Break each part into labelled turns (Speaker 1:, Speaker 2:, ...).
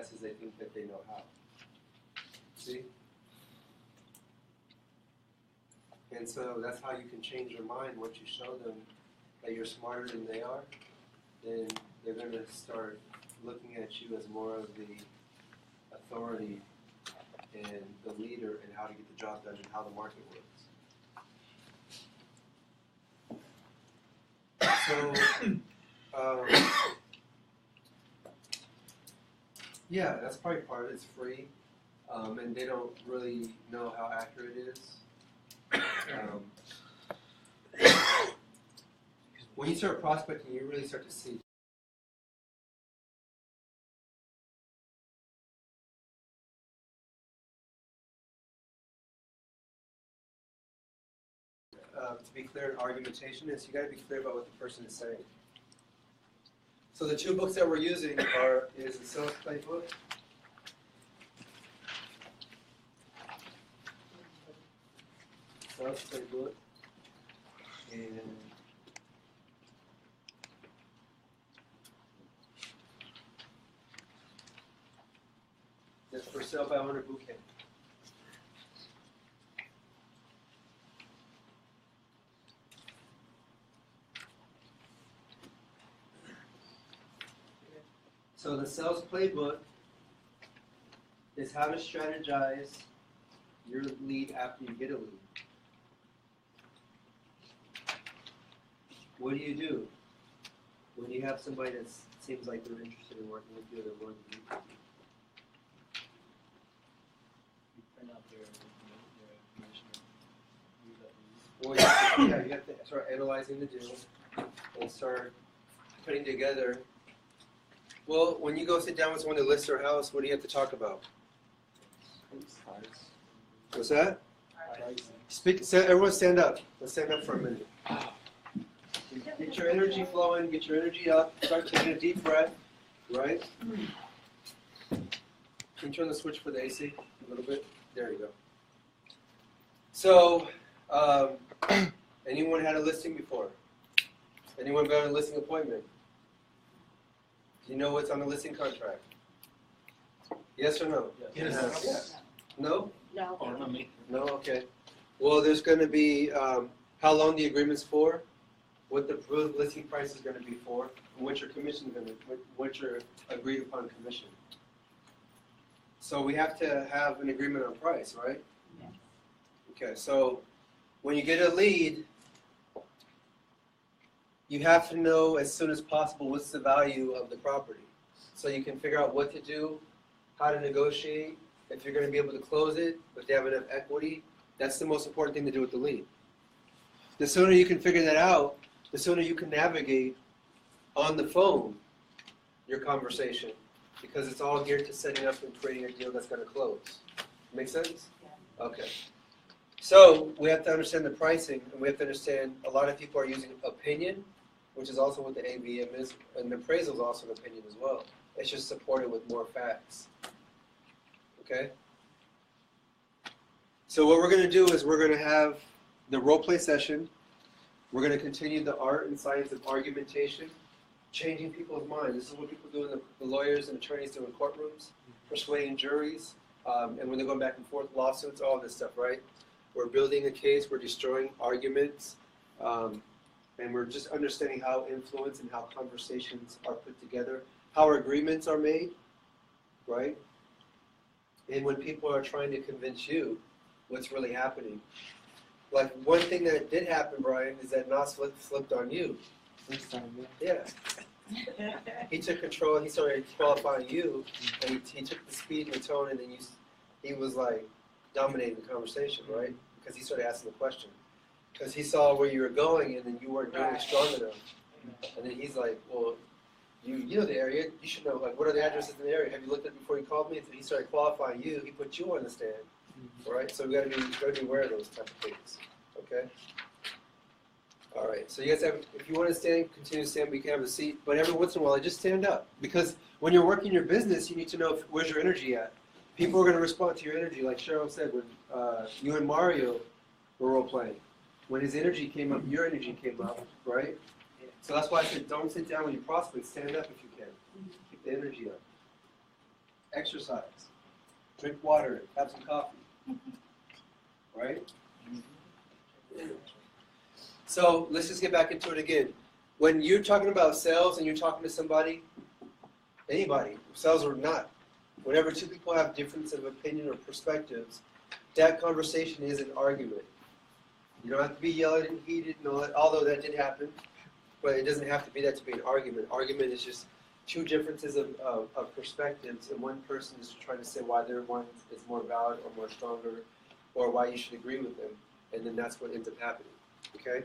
Speaker 1: fast as they think that they know how. See? And so that's how you can change their mind. Once you show them that you're smarter than they are, then they're going to start looking at you as more of the authority and the leader in how to get the job done and how the market works. So, yeah, that's probably part of it. It's free, and they don't really know how accurate it is. When you start prospecting, you really start to see. To be clear in argumentation is you got to be clear about what the person is saying. So the two books that we're using is the Sales Playbook and the For Sale by Owner Bootcamp. So the Sales Playbook is how to strategize your lead after you get a lead. What do you do when you have somebody that seems like they're interested in working with you or they're willing to meet with you?
Speaker 2: You print out their information.
Speaker 1: Well, yeah, you have to start analyzing the deal and start putting together. Well, when you go sit down with someone to list their house, what do you have to talk about? What's that? Speak. Everyone stand up. Let's stand up for a minute. Get your energy flowing. Get your energy up. Start taking a deep breath. Right? Can you turn the switch for the AC a little bit? There you go. So, anyone had a listing before? Anyone got a listing appointment? Do you know what's on the listing contract? Yes or no?
Speaker 2: Yes.
Speaker 1: Yes. No?
Speaker 3: No.
Speaker 2: Or not me.
Speaker 1: No? Okay. Well, there's going to be how long the agreement's for, what the listing price is going to be for, and what your commission is going to, what your agreed upon commission. So we have to have an agreement on price, right?
Speaker 3: Yes.
Speaker 1: Okay. So when you get a lead, you have to know as soon as possible what's the value of the property. So you can figure out what to do, how to negotiate, if you're going to be able to close it, if they have enough equity. That's the most important thing to do with the lead. The sooner you can figure that out, the sooner you can navigate on the phone your conversation, because it's all geared to setting up and creating a deal that's going to close. Make sense?
Speaker 3: Yeah.
Speaker 1: Okay. So we have to understand the pricing, and we have to understand a lot of people are using opinion, which is also what the AVM is, and the appraisal is also an opinion as well. It's just supported with more facts. Okay? So what we're going to do is we're going to have the role play session. We're going to continue the art and science of argumentation, changing people's minds. This is what people do, the lawyers and attorneys do in courtrooms, persuading juries, and when they're going back and forth, lawsuits, all this stuff, right? We're building a case, we're destroying arguments, and we're just understanding how influence and how conversations are put together, how our agreements are made, right? And when people are trying to convince you what's really happening. Like one thing that did happen, Brian, is that Nas flipped on you. Yeah. He took control, he started qualifying you, and he took the speed and the tone, and then he was like dominating the conversation, right? Because he started asking the question. Because he saw where you were going, and then you weren't doing it strong enough. And then he's like, well, you know the area, you should know, like, what are the addresses in the area? Have you looked at it before you called me? So he started qualifying you, he put you on the stand, right? So we gotta be aware of those type of things, okay? All right, so you guys have, if you want to stand, continue to stand, we can have a seat, but every once in a while, just stand up. Because when you're working your business, you need to know where's your energy at. People are going to respond to your energy, like Cheryl said, when you and Mario were role-playing. When his energy came up, your energy came up, right? So that's why I said don't sit down when you prospect, stand up if you can. Keep the energy up. exercise, drink water, have some coffee, right? So let's just get back into it again. When you're talking about sales and you're talking to somebody, anybody, sales or not, whenever two people have difference of opinion or perspectives, that conversation is an argument. You don't have to be yelling and heated and all that, although that did happen, but it doesn't have to be that to be an argument. Argument is just two differences of perspectives, and one person is trying to say why their one is more valid or more stronger, or why you should agree with them, and then that's what ends up happening, okay?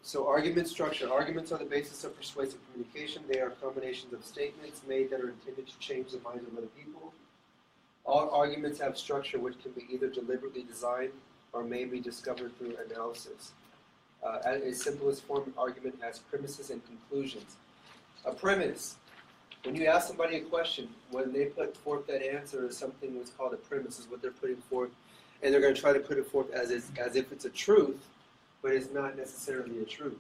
Speaker 1: So argument structure. Arguments are the basis of persuasive communication. They are combinations of statements made that are intended to change the minds of other people. All arguments have structure which can be either deliberately designed or may be discovered through analysis. At its simplest form, argument has premises and conclusions. A premise. When you ask somebody a question, when they put forth that answer is something what's called a premise, is what they're putting forth, and they're going to try to put it forth as if it's a truth, but it's not necessarily a truth.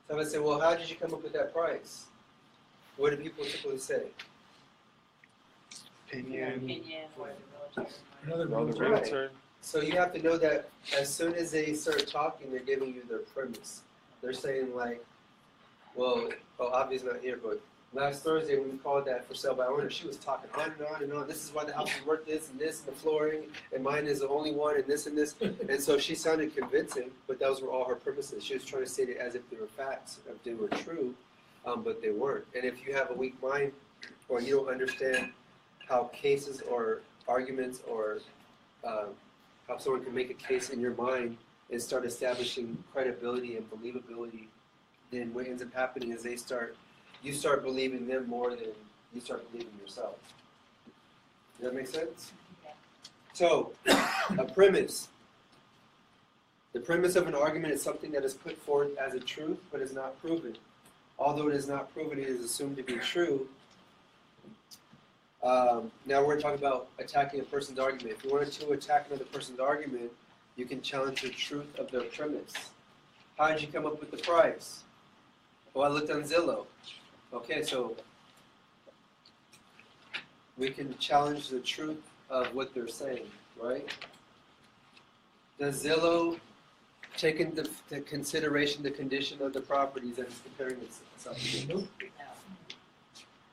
Speaker 1: So I say, well, how did you come up with that price? What do people typically say?
Speaker 3: Opinion or the military.
Speaker 4: Another
Speaker 1: Right.
Speaker 4: realtor.
Speaker 1: So you have to know that as soon as they start talking, they're giving you their premise. They're saying like, well, Avi's not here, but last Thursday when we called that for sale by owner, she was talking on and on and on. This is why the house is worth this and this and the flooring, and mine is the only one and this and this. And so she sounded convincing, but those were all her premises. She was trying to state it as if they were facts, if they were true, but they weren't. And if you have a weak mind or you don't understand how cases or arguments or how someone can make a case in your mind and start establishing credibility and believability, then what ends up happening is you start believing them more than you start believing yourself. Does that make sense?
Speaker 3: Yeah.
Speaker 1: So, a premise. The premise of an argument is something that is put forth as a truth, but is not proven. Although it is not proven, it is assumed to be true. Now we're talking about attacking a person's argument. If you wanted to attack another person's argument, you can challenge the truth of their premise. How did you come up with the price? Well, I looked on Zillow. Okay, so we can challenge the truth of what they're saying, right? Does Zillow take into consideration the condition of the properties that it's comparing itself to?
Speaker 3: No.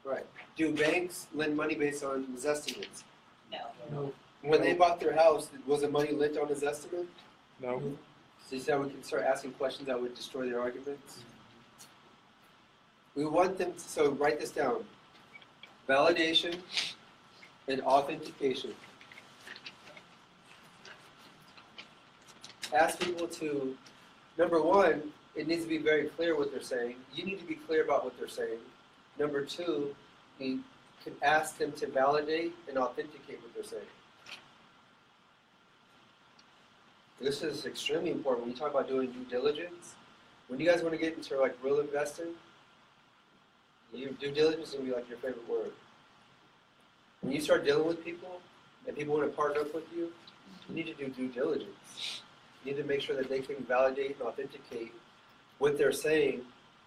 Speaker 1: Right. Do banks lend money based on Zestimates?
Speaker 3: No.
Speaker 1: When they bought their house, was the money lent on a Zestimate?
Speaker 4: No.
Speaker 1: So you said we can start asking questions that would destroy their arguments? We want them to, so write this down. Validation and authentication. Ask people to, number one, it needs to be very clear what they're saying. You need to be clear about what they're saying. Number two, you can ask them to validate and authenticate what they're saying. This is extremely important when you talk about doing due diligence. When you guys want to get into like real investing, due diligence is going to be like your favorite word. When you start dealing with people and people want to partner up with you, you need to do due diligence. You need to make sure that they can validate and authenticate what they're saying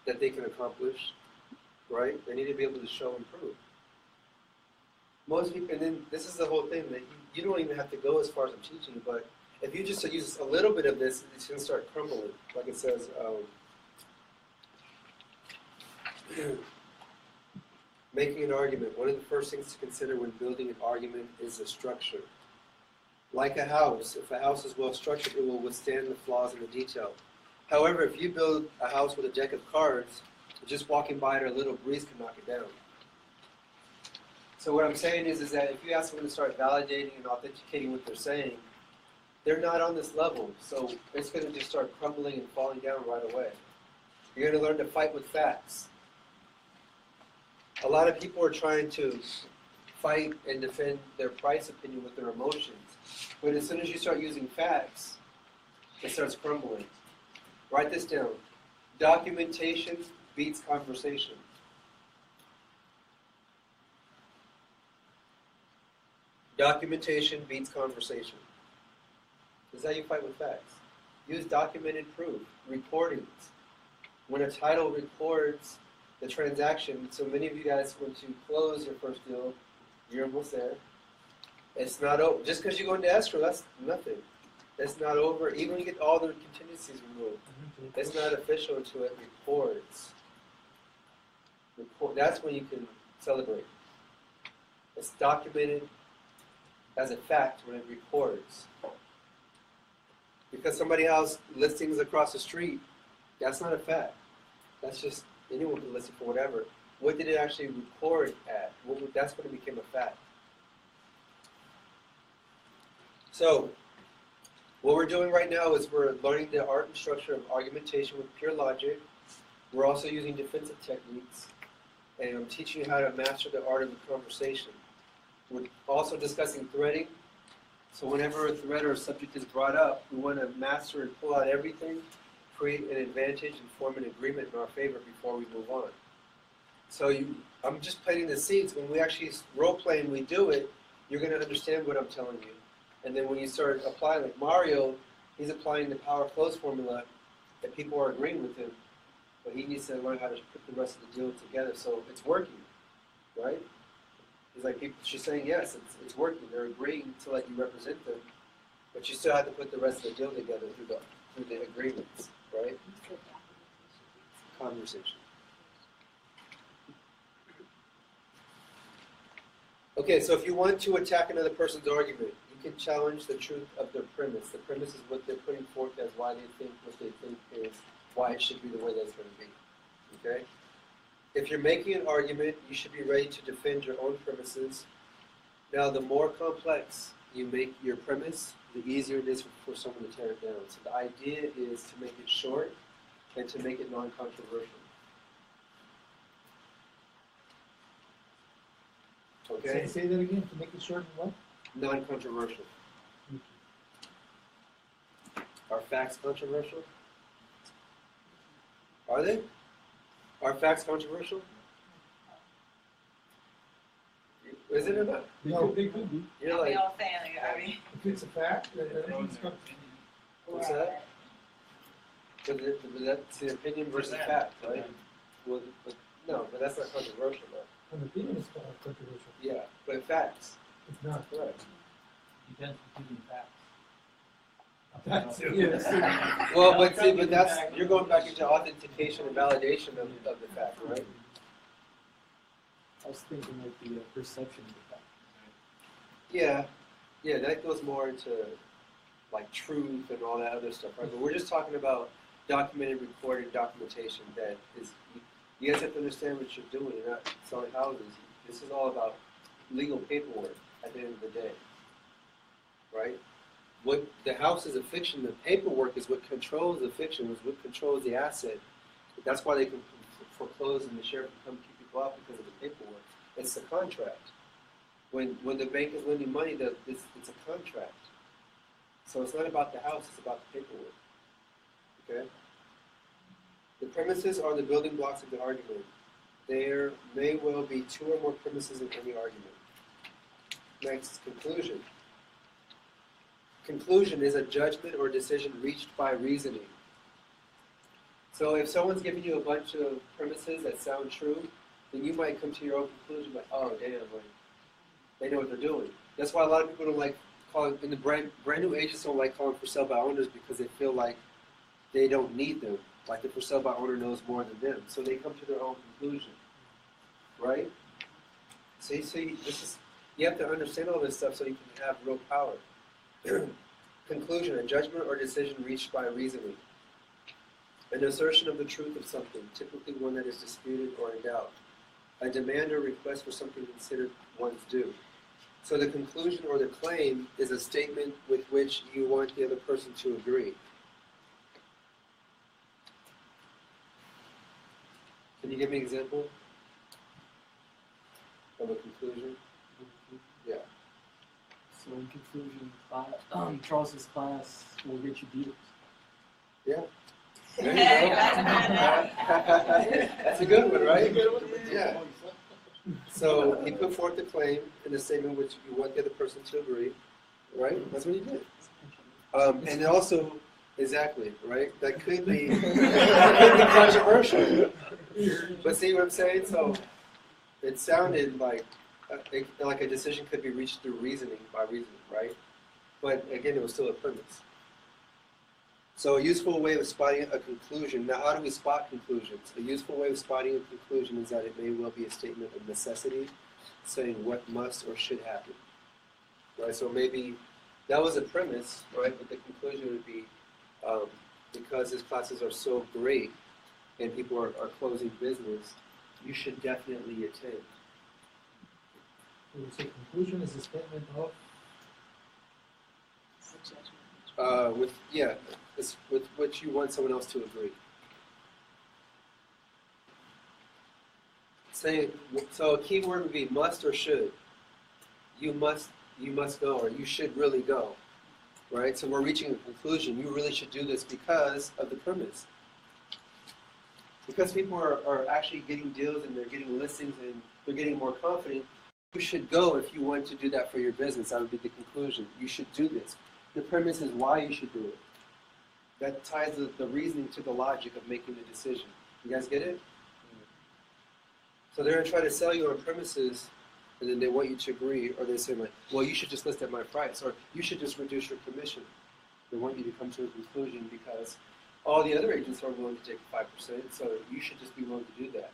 Speaker 1: that they can accomplish, right? They need to be able to show and prove. Most people, and then this is the whole thing, that you don't even have to go as far as I'm teaching, but if you just use a little bit of this, it's going to start crumbling. Like it says, making an argument. One of the first things to consider when building an argument is the structure. Like a house, if a house is well structured, it will withstand the flaws in the detail. However, if you build a house with a deck of cards, just walking by it or a little breeze can knock it down. So what I'm saying is that if you ask them to start validating and authenticating what they're saying, they're not on this level. So it's going to just start crumbling and falling down right away. You're going to learn to fight with facts. A lot of people are trying to fight and defend their price opinion with their emotions. But as soon as you start using facts, it starts crumbling. Write this down. Documentation beats conversation. Documentation beats conversation. This is how you fight with facts. Use documented proof, recordings. When a title records the transaction. So many of you guys, when you close your first deal, you're almost there. It's not over. Just because you go into escrow, that's nothing. It's not over. Even when you get all the contingencies removed, it's not official until it records. That's when you can celebrate. It's documented as a fact when it records. Because somebody else listings across the street, that's not a fact. That's just anyone can list it for whatever. What did it actually record at? That's when it became a fact. So, what we're doing right now is we're learning the art and structure of argumentation with pure logic. We're also using defensive techniques. And I'm teaching you how to master the art of the conversation. We're also discussing threading. So whenever a thread or a subject is brought up, we want to master and pull out everything, create an advantage, and form an agreement in our favor before we move on. So I'm just planting the seeds. When we actually role-play and we do it, you're going to understand what I'm telling you. And then when you start applying, like Mario, he's applying the power close formula that people are agreeing with him, but he needs to learn how to put the rest of the deal together so it's working, right? It's like people, she's saying yes, it's working. They're agreeing to let you represent them, but you still have to put the rest of the deal together through the agreements, right? Conversation. Okay, so if you want to attack another person's argument, you can challenge the truth of their premise. The premise is what they're putting forth as why they think what they think is why it should be the way that it's going to be. Okay? If you're making an argument, you should be ready to defend your own premises. Now, the more complex you make your premise, the easier it is for someone to tear it down. So the idea is to make it short and to make it non-controversial. Okay?
Speaker 4: Say that again, to make it short and what?
Speaker 1: Non-controversial. Are facts controversial? Are they? Are facts controversial? Is it or not?
Speaker 4: They could be.
Speaker 1: You're
Speaker 3: Are we
Speaker 1: like,
Speaker 3: all saying, like, I mean,
Speaker 4: If it's a fact, then it's got.
Speaker 1: what's that? But that's the opinion versus fact, right? Well, no, but that's not controversial, though.
Speaker 4: An opinion is controversial.
Speaker 1: Yeah, but facts.
Speaker 4: It's not.
Speaker 1: Correct.
Speaker 2: Depends on the facts.
Speaker 4: Yes.
Speaker 1: Well, but see, but that's, you're going back into authentication and validation of the fact, right?
Speaker 2: I was thinking like the perception of the fact.
Speaker 1: Yeah, that goes more into like truth and all that other stuff, right? But we're just talking about documented, recorded documentation that is, you guys have to understand what you're doing. You're not selling houses. This is all about legal paperwork at the end of the day, right? What the house is a fiction. The paperwork is what controls the fiction. Is what controls the asset. That's why they can foreclose and the sheriff can come keep people out because of the paperwork. It's the contract. When the bank is lending money, it's a contract. So it's not about the house. It's about the paperwork. Okay. The premises are the building blocks of the argument. There may well be two or more premises in any argument. Next, conclusion. Conclusion is a judgment or decision reached by reasoning. So if someone's giving you a bunch of premises that sound true, then you might come to your own conclusion like, oh damn, like, they know what they're doing. That's why a lot of people don't like calling, and the brand new agents don't like calling for sale by owners because they feel like they don't need them. Like the for sale by owner knows more than them. So they come to their own conclusion. Right? So you have to understand all this stuff so you can have real power. Conclusion, a judgment or decision reached by reasoning. An assertion of the truth of something, typically one that is disputed or in doubt. A demand or request for something considered one's due. So the conclusion or the claim is a statement with which you want the other person to agree. Can you give me an example of a conclusion? Yeah.
Speaker 2: So in conclusion, Charles's class will get you beaters.
Speaker 1: Yeah. There you go. That's a good one, right? Yeah. So he put forth the claim in a statement which you want the other person to agree, right? That's what he did. And also, exactly, right? That could be controversial. But see what I'm saying? So it sounded like a decision could be reached through reasoning, right? But again, it was still a premise. So a useful way of spotting a conclusion. Now, how do we spot conclusions? A useful way of spotting a conclusion is that it may well be a statement of necessity, saying what must or should happen. Right? So maybe that was a premise, right? But the conclusion would be because his classes are so great and people are closing business, you should definitely attend.
Speaker 4: So conclusion is a statement of.
Speaker 1: With which you want someone else to agree. Saying so, a key word would be must or should. You must go, or you should really go, right? So we're reaching a conclusion. You really should do this because of the premise. Because people are actually getting deals and they're getting listings and they're getting more confident. You should go if you want to do that for your business. That would be the conclusion. You should do this. The premise is why you should do it. That ties the reasoning to the logic of making the decision. You guys get it? So they're going to try to sell you on premises, and then they want you to agree, or they say, well, you should just list at my price, or you should just reduce your commission. They want you to come to a conclusion because all the other agents are willing to take 5%, so you should just be willing to do that.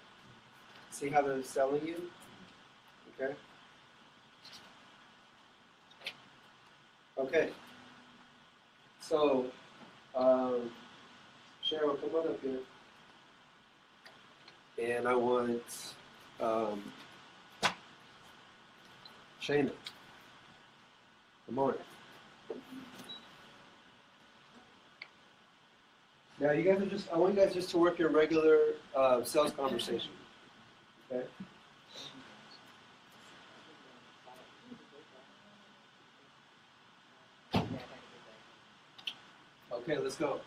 Speaker 1: See how they're selling you? Okay? Okay. So, Cheryl, come on up here. And I want Shayna. Come on. Now, you guys are I want you guys just to work your regular sales conversation. Okay? Okay, let's go.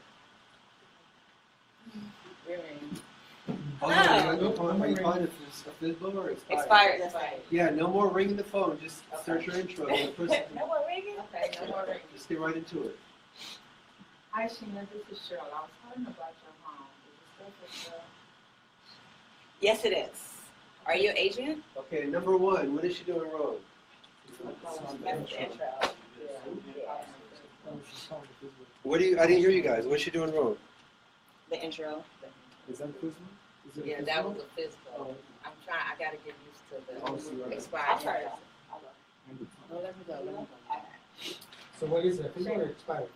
Speaker 1: Hold on, are you calling it a fizzball or expired?
Speaker 3: Expired, that's right.
Speaker 1: Yeah, no more ringing the phone. Just start your intro. The person,
Speaker 3: No more ringing? Okay, no more ringing.
Speaker 1: just get right into it.
Speaker 5: Hi, Sheena. This is Cheryl. I was calling about your home. Is it still for sale?
Speaker 3: Yes, it is. Are you an agent?
Speaker 1: Okay, number one, what is she doing wrong?
Speaker 3: That's the intro.
Speaker 1: What do you? I didn't hear you guys. What's she doing wrong?
Speaker 3: The intro.
Speaker 1: Is that Quizma?
Speaker 5: Yeah, that was a physical. I gotta get used to the expired.
Speaker 3: I'll try it.
Speaker 5: No, let me go.
Speaker 4: So what is it? Physical or expired?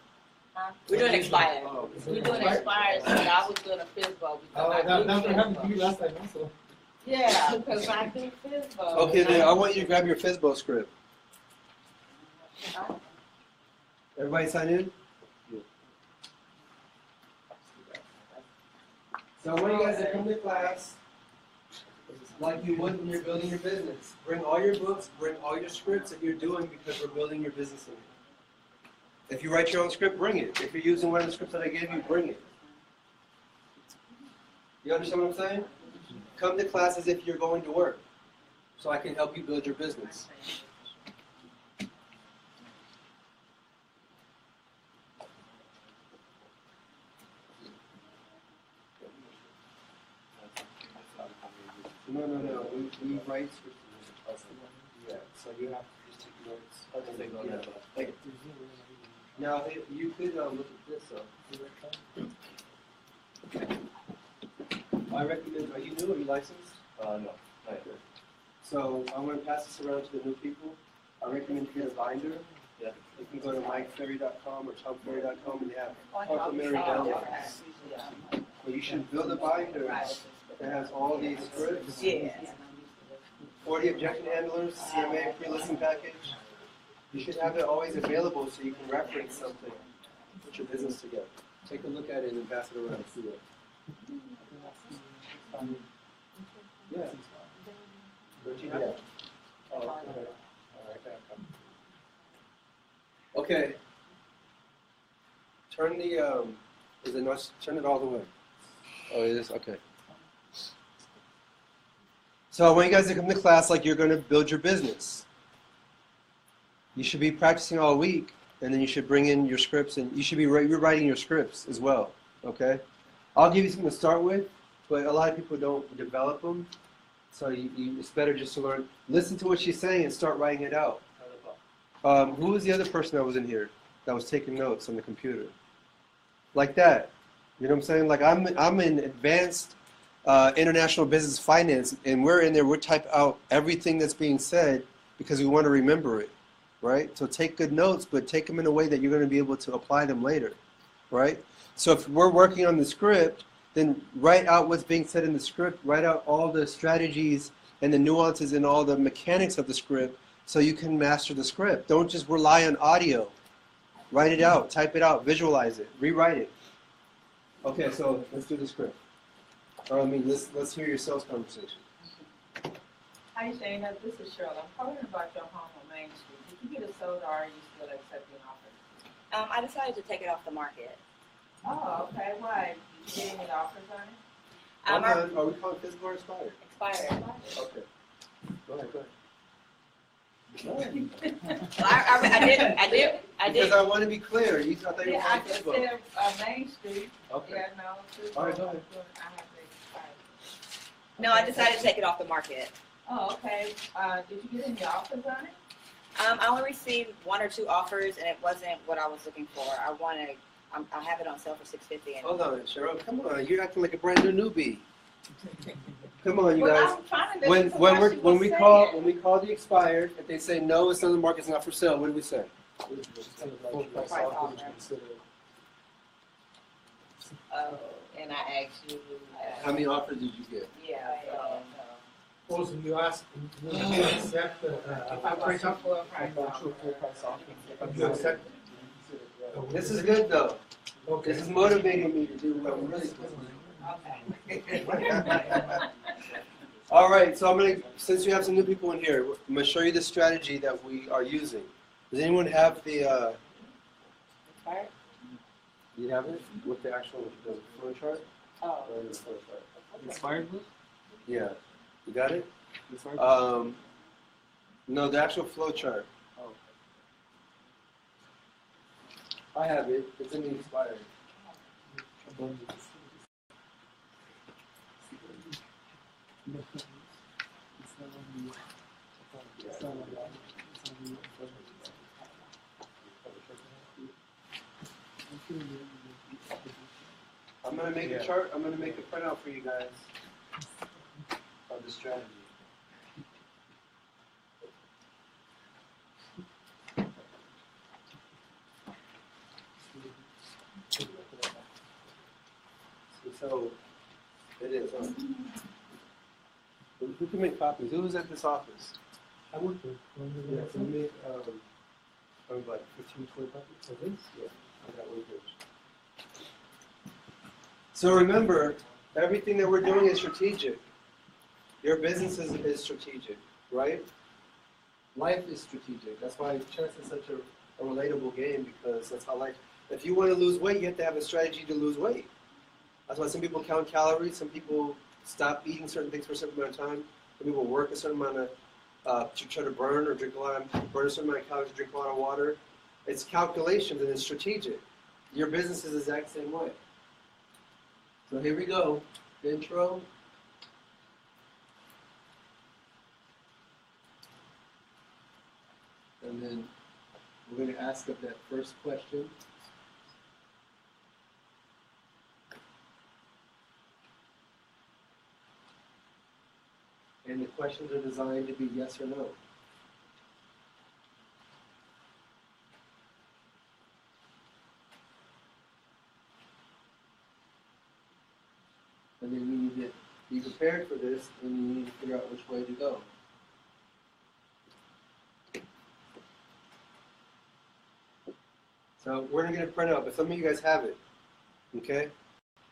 Speaker 3: We're doing expired.
Speaker 1: Oh,
Speaker 5: We're doing expired, so I was doing a physical because I
Speaker 4: That's
Speaker 5: do
Speaker 4: what happened to you
Speaker 5: physical.
Speaker 4: last time also.
Speaker 5: Yeah, because I do physical.
Speaker 1: Okay, then I want you to grab your Fizbo script. Everybody sign in? So I want you guys to come to class like you would when you're building your business. Bring all your books, bring all your scripts that you're doing because we're building your business in it. If you write your own script, bring it. If you're using one of the scripts that I gave you, bring it. You understand what I'm saying? Come to class as if you're going to work so I can help you build your business. No. We write scripts. Yeah, so you have to just take notes. I'll take notes. Yeah. Now, you could look at this. I recommend, are you new or are you licensed?
Speaker 6: No, not yet.
Speaker 1: So I'm going to pass this around to the new people. I recommend you get a binder.
Speaker 6: Yeah.
Speaker 1: You can go to MikeFerry.com or TomFerry.com and they have complimentary downloads. Well, you should build a binder that has all these scripts,
Speaker 3: Yeah.
Speaker 1: 40 objection handlers, CMA pre-listing package. You should have it always available so you can reference something, put your business together. Take a look at it and pass it around to it. Yeah. Don't you have it? Oh, okay. All right. Okay. Turn the, is it not, turn it all the way. Oh, it is? Okay. So I want you guys to come to class like you're going to build your business. You should be practicing all week, and then you should bring in your scripts, and you should be rewriting your scripts as well, okay? I'll give you something to start with, but a lot of people don't develop them. So it's better just to learn. Listen to what she's saying and start writing it out. Who was the other person that was in here that was taking notes on the computer? Like that. You know what I'm saying? Like I'm in advanced international business finance, and we're in there. We type out everything that's being said because we want to remember it, right? So take good notes, but take them in a way that you're going to be able to apply them later, right? So if we're working on the script, then write out what's being said in the script. Write out all the strategies and the nuances and all the mechanics of the script so you can master the script. Don't just rely on audio. Write it out, type it out, visualize it, rewrite it. Okay, so let's do the script. Let's hear your sales conversation.
Speaker 5: Hi Shayna, this is Cheryl. I'm calling about your home on Main Street. Did you get it sold or are you still accepting offers?
Speaker 3: I decided to take it off the market.
Speaker 5: Oh, okay. Why? Did you get any offers on it?
Speaker 1: Are we calling physical or expired?
Speaker 3: Expired.
Speaker 1: Okay. Go ahead.
Speaker 3: Well, I did.
Speaker 1: Because I want to be clear. I thought you were
Speaker 5: Yeah, I
Speaker 1: calling
Speaker 5: just
Speaker 1: physical.
Speaker 5: said Main Street.
Speaker 1: Okay.
Speaker 5: Yeah, no.
Speaker 1: All right, go ahead.
Speaker 5: I have to expired.
Speaker 3: No, I decided to take it off the market.
Speaker 5: Oh, okay. Did you get any offers on it?
Speaker 3: I only received 1 or 2 offers, and it wasn't what I was looking for. I have it on sale for $650.
Speaker 1: Hold on, Cheryl. Come on. You're acting like a brand new newbie. Come on, you
Speaker 5: Well,
Speaker 1: guys.
Speaker 5: I'm trying to listen to what she
Speaker 1: When
Speaker 5: was
Speaker 1: we
Speaker 5: saying.
Speaker 1: call the expired, if they say no, it's on the market, it's not for sale, what do we say?
Speaker 4: Full price offer, would you consider?
Speaker 5: Oh, and I asked you.
Speaker 1: How many offers did you get?
Speaker 5: Yeah, so.
Speaker 4: Also, you ask, will you accept the,
Speaker 5: If I
Speaker 4: full price
Speaker 5: was
Speaker 4: offer?
Speaker 5: full price
Speaker 4: Full
Speaker 5: offer.
Speaker 4: price offer. If you accept.
Speaker 1: This is good though.
Speaker 4: Okay.
Speaker 1: This is motivating me to do what I'm really supposed
Speaker 5: Okay.
Speaker 1: All right, so since we have some new people in here, I'm gonna show you the strategy that we are using. Does anyone have the,
Speaker 5: Expired?
Speaker 1: you have it with the actual flow chart?
Speaker 5: Oh.
Speaker 1: Or the flow chart?
Speaker 2: Expired list?
Speaker 1: Yeah, you got it?
Speaker 2: Expired?
Speaker 1: No, the actual flow chart.
Speaker 2: Oh.
Speaker 1: I have it. It's in the expired. I'm gonna make a chart. I'm gonna make a printout for you guys of the strategy. So it is. Huh? Who can make copies? Who's at this office?
Speaker 4: I would do.
Speaker 1: Yeah, can you make like 15, 20 copies of this? Yeah, I got one here. So remember, everything that we're doing is strategic. Your business is strategic, right? Life is strategic. That's why chess is such a relatable game, because that's how life. If you want to lose weight, you have to have a strategy to lose weight. That's why some people count calories. Some people stop eating certain things for a certain amount of time. Some people work a certain amount of to try to burn or burn a certain amount of calories, drink a lot of water. It's calculations and it's strategic. Your business is the exact same way. So here we go. Intro. And then we're going to ask up that first question. And the questions are designed to be yes or no. And then you need to be prepared for this, and you need to figure out which way to go. So we're going to get a printout, but some of you guys have it, okay?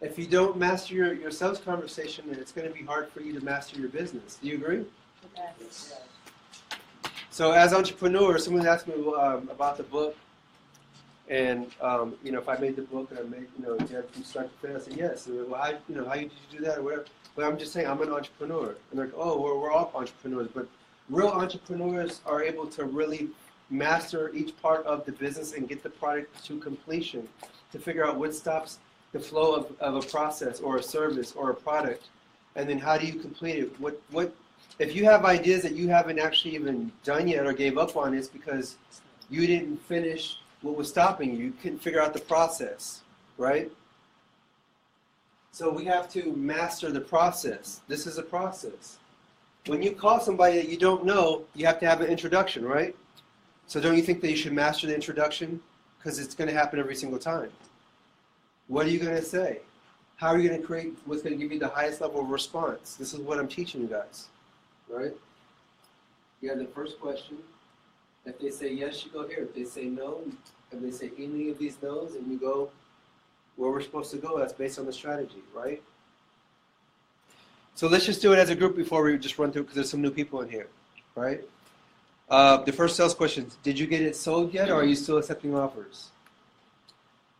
Speaker 1: If you don't master your sales conversation, then it's going to be hard for you to master your business. Do you agree?
Speaker 5: Yes.
Speaker 1: So as entrepreneurs, someone asked me about the book, and if I made the book and I made, Jed from start to finish, I said yes. And well, how did you do that or whatever? But I'm just saying I'm an entrepreneur, and they're like, oh, we're all entrepreneurs, but real entrepreneurs are able to really master each part of the business and get the product to completion, to figure out what stops the flow of a process or a service or a product, and then how do you complete it? What if you have ideas that you haven't actually even done yet or gave up on, it's because you didn't finish what was stopping you. You couldn't figure out the process, right? So we have to master the process. This is a process. When you call somebody that you don't know, you have to have an introduction, right? So don't you think that you should master the introduction? Because it's going to happen every single time. What are you going to say? How are you going to create what's going to give you the highest level of response? This is what I'm teaching you guys, right? You have the first question. If they say yes, you go here. If they say no, if they say any of these no's, and you go where we're supposed to go, that's based on the strategy, right? So let's just do it as a group before we just run through, because there's some new people in here, right? The first sales question, did you get it sold yet, or are you still accepting offers?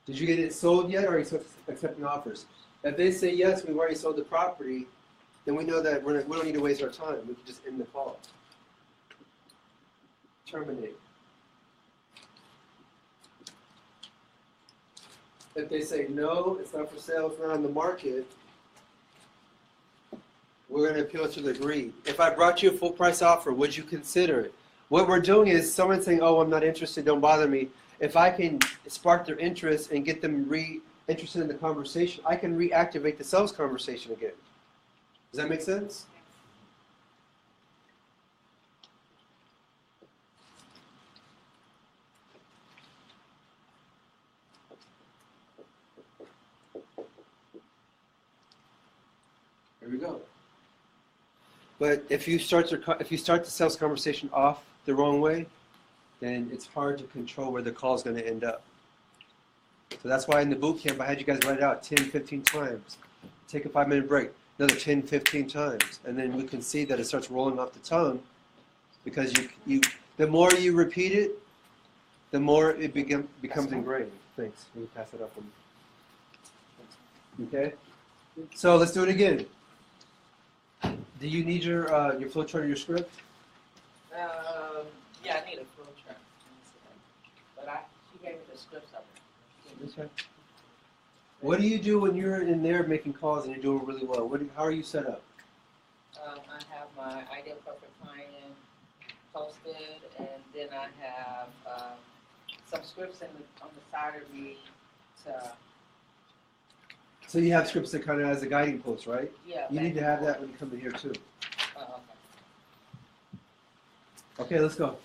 Speaker 1: Did you get it sold yet, or are you still accepting offers? If they say yes, we've already sold the property, then we know that we don't need to waste our time. We can just end the call. Terminate. If they say no, it's not for sale, it's not on the market, we're going to appeal to the agree. If I brought you a full price offer, would you consider it? What we're doing is someone saying, oh, I'm not interested, don't bother me. If I can spark their interest and get them interested in the conversation, I can reactivate the sales conversation again. Does that make sense? Here we go. But if you start the sales conversation off the wrong way, then it's hard to control where the call is going to end up. So that's why in the boot camp I had you guys write it out 10, 15 times. Take a 5-minute break, another 10, 15 times, and then we can see that it starts rolling off the tongue, because the more you repeat it, the more it becomes ingrained. Thanks. Let me pass it up. Okay. So let's do it again. Do you need your flowchart or your script?
Speaker 5: Yeah, I need a flow chart. But she gave me the scripts of it.
Speaker 1: Okay. What do you do when you're in there making calls and you're doing really well? How are you set up?
Speaker 5: I have my ideal perfect client posted, and then I have some scripts on the side of me to.
Speaker 1: So you have scripts that kind of as a guiding post, right?
Speaker 5: Yeah.
Speaker 1: You need to have that when you come in here too.
Speaker 5: Okay.
Speaker 1: Okay, let's go.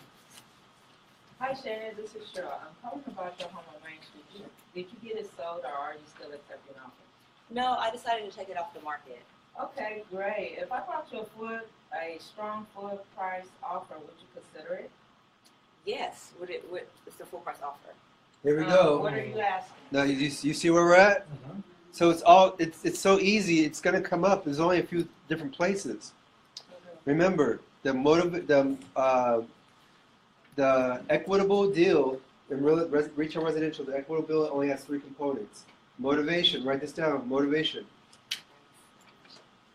Speaker 5: Hi Shannon, this is Cheryl. I'm calling about your home on Main Street. Did you get it sold, or are you still accepting offers?
Speaker 3: No, I decided to take it off the market.
Speaker 5: Okay, great. If I brought you a strong full price offer, would you consider it?
Speaker 3: Yes, it's the full price offer.
Speaker 1: Here we go.
Speaker 5: What are you asking?
Speaker 1: Now you see where we're at? So it's so easy. It's going to come up. There's only a few different places. Remember, the equitable deal in retail residential, the equitable deal only has 3 components. Motivation, write this down, motivation,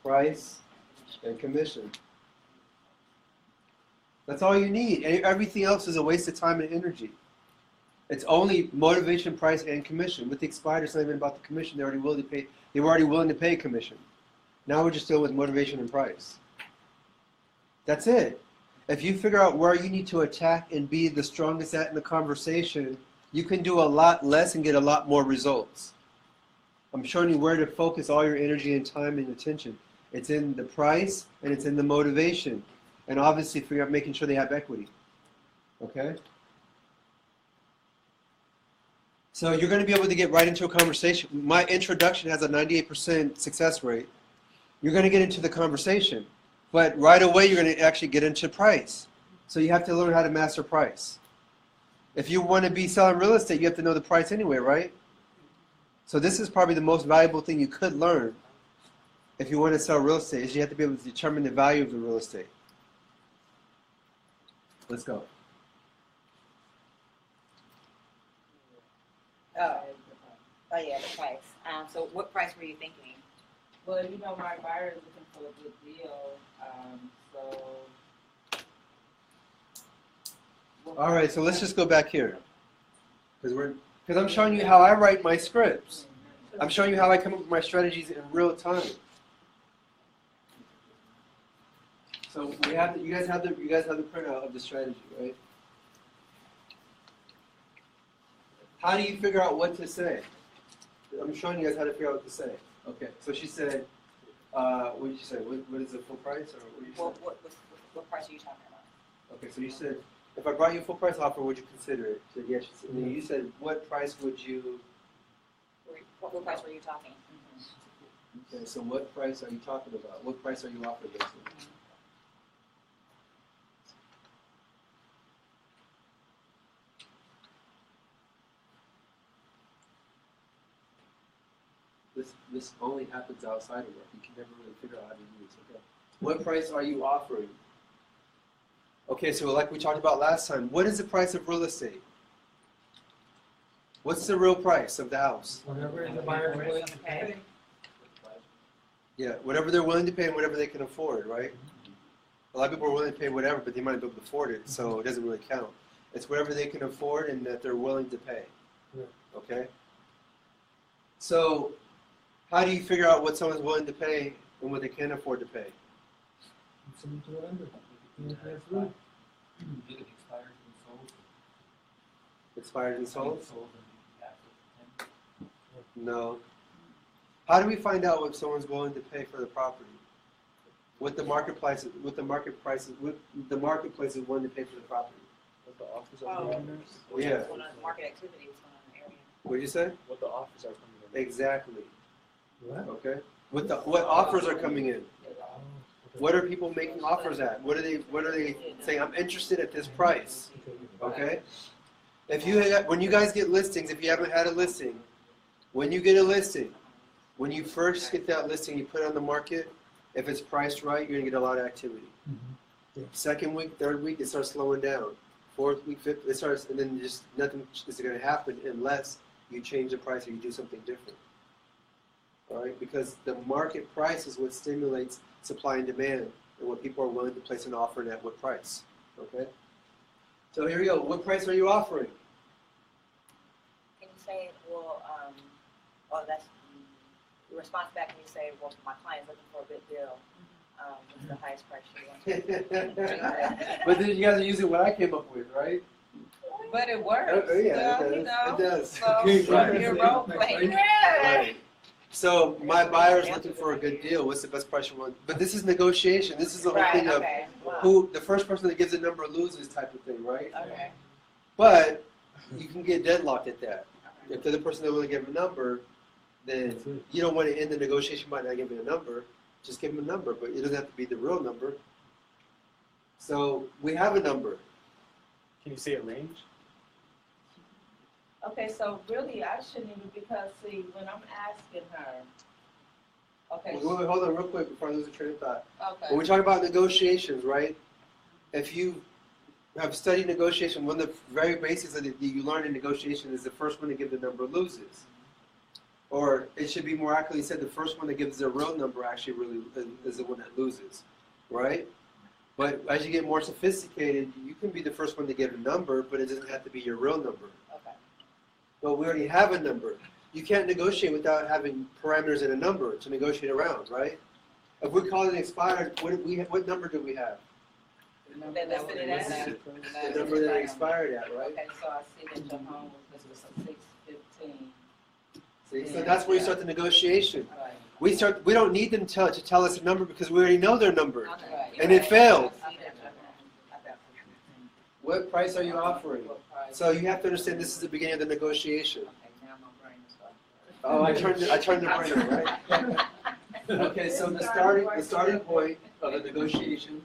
Speaker 1: price, and commission. That's all you need. Everything else is a waste of time and energy. It's only motivation, price, and commission. With the expired, it's not even about the commission. They were already willing to pay a commission. Now we're just dealing with motivation and price. That's it. If you figure out where you need to attack and be the strongest at in the conversation, you can do a lot less and get a lot more results. I'm showing you where to focus all your energy and time and attention. It's in the price and it's in the motivation. And obviously figure out making sure they have equity. Okay? So you're going to be able to get right into a conversation. My introduction has a 98% success rate. You're going to get into the conversation. But right away, you're going to actually get into price. So you have to learn how to master price. If you want to be selling real estate, you have to know the price anyway, right? So this is probably the most valuable thing you could learn if you want to sell real estate, is you have to be able to determine the value of the real estate. Let's go.
Speaker 3: Oh yeah, the price. So what price were you thinking?
Speaker 5: Well, my buyer is looking for a good deal,
Speaker 1: All right, so let's just go back here, because I'm showing you how I write my scripts. I'm showing you how I come up with my strategies in real time. So we have you guys have the printout of the strategy, right? How do you figure out what to say? I'm showing you guys how to figure out what to say. Okay. So she said, what did you say? What is the full price, or what did you say?
Speaker 3: What price are you talking about?
Speaker 1: Okay. So you said, if I brought you a full price offer, would you consider it? She said yes. She said, and then you said, what price would you?
Speaker 3: What price were you talking?
Speaker 1: Okay. So what price are you talking about? What price are you offering this? This only happens outside of work. You can never really figure out how to use. Okay. What price are you offering? Okay, so like we talked about last time, what is the price of real estate? What's the real price of the house?
Speaker 4: Whatever the buyer's willing to pay.
Speaker 1: Yeah, whatever they're willing to pay and whatever they can afford, right? A lot of people are willing to pay whatever, but they might not be able to afford it, so it doesn't really count. It's whatever they can afford and that they're willing to pay.
Speaker 4: Yeah.
Speaker 1: Okay? So, how do you figure out what someone's willing to pay and what they can afford to pay?
Speaker 4: Send them to a lender. Yeah, that's right.
Speaker 2: Get it expired and sold.
Speaker 1: Expired and sold?
Speaker 2: Sold and
Speaker 1: No. How do we find out what someone's willing to pay for the property? What the market price is willing to pay for the property?
Speaker 6: What the offers
Speaker 3: Oh.
Speaker 6: are coming in.
Speaker 1: Yeah.
Speaker 3: What's going on in the market activity? What's going on in the area?
Speaker 1: What did you say?
Speaker 6: What the offers are coming in.
Speaker 1: Exactly.
Speaker 4: What?
Speaker 1: Okay. What offers are coming in? What are people making offers at? What are they saying? I'm interested at this price. Okay. When you guys get listings, if you haven't had a listing, when you get a listing, when you first get that listing, you put it on the market. If it's priced right, you're gonna get a lot of activity.
Speaker 4: Yeah.
Speaker 1: Second week, third week, it starts slowing down. Fourth week, fifth, it starts, and then just nothing is gonna happen unless you change the price or you do something different. All right, because the market price is what stimulates supply and demand, and what people are willing to place an offer at what price. Okay. So here we go. What price are you offering?
Speaker 3: Can you say, well, that's the response back when you say, well, my client's looking for a good deal. What's the highest price you want?
Speaker 1: But then you guys are using what I came up with, right?
Speaker 5: But it works.
Speaker 1: Yeah,
Speaker 5: so,
Speaker 1: it does.
Speaker 5: So
Speaker 1: Right.
Speaker 5: you're role playing.
Speaker 1: Right. So my buyer's looking for a good deal. What's the best price you want? But this is negotiation. This is the whole thing of
Speaker 3: Okay. Wow.
Speaker 1: who the first person that gives a number loses type of thing, right?
Speaker 3: Okay.
Speaker 1: But you can get deadlocked at that. If they're the person that will give a number, then you don't want to end the negotiation by not giving a number. Just give them a number, but it doesn't have to be the real number. So we have a number.
Speaker 6: Can you say a range?
Speaker 5: Okay, so really I shouldn't even, because see, when I'm asking her, okay,
Speaker 1: Wait, hold on real quick before I lose the train of thought.
Speaker 5: okay.
Speaker 1: When we talk about negotiations, right? If you have studied negotiation, one of the very basics that you learn in negotiation is the first one to give the number loses. Or it should be more accurately said, the first one that gives the real number actually really is the one that loses, right? But as you get more sophisticated, you can be the first one to give a number, but it doesn't have to be your real number.
Speaker 3: Okay.
Speaker 1: Well, we already have a number. You can't negotiate without having parameters and a number to negotiate around, right? If we call it expired, what number do we have?
Speaker 5: That listed it as?
Speaker 1: The number that it expired at, right?
Speaker 5: Okay, so I see that your home was listed for 615.
Speaker 1: See? So that's where you start the negotiation.
Speaker 5: Right.
Speaker 1: We don't need them to tell us a number because we already know their number.
Speaker 5: Right.
Speaker 1: And it failed.
Speaker 5: I see that your home-
Speaker 1: What price are you offering?
Speaker 5: What price?
Speaker 1: So you have to understand this is the beginning of the negotiation.
Speaker 5: Okay, now my brain is like.
Speaker 1: Oh, I turned the brain on, right? Okay, so the starting point of the negotiation.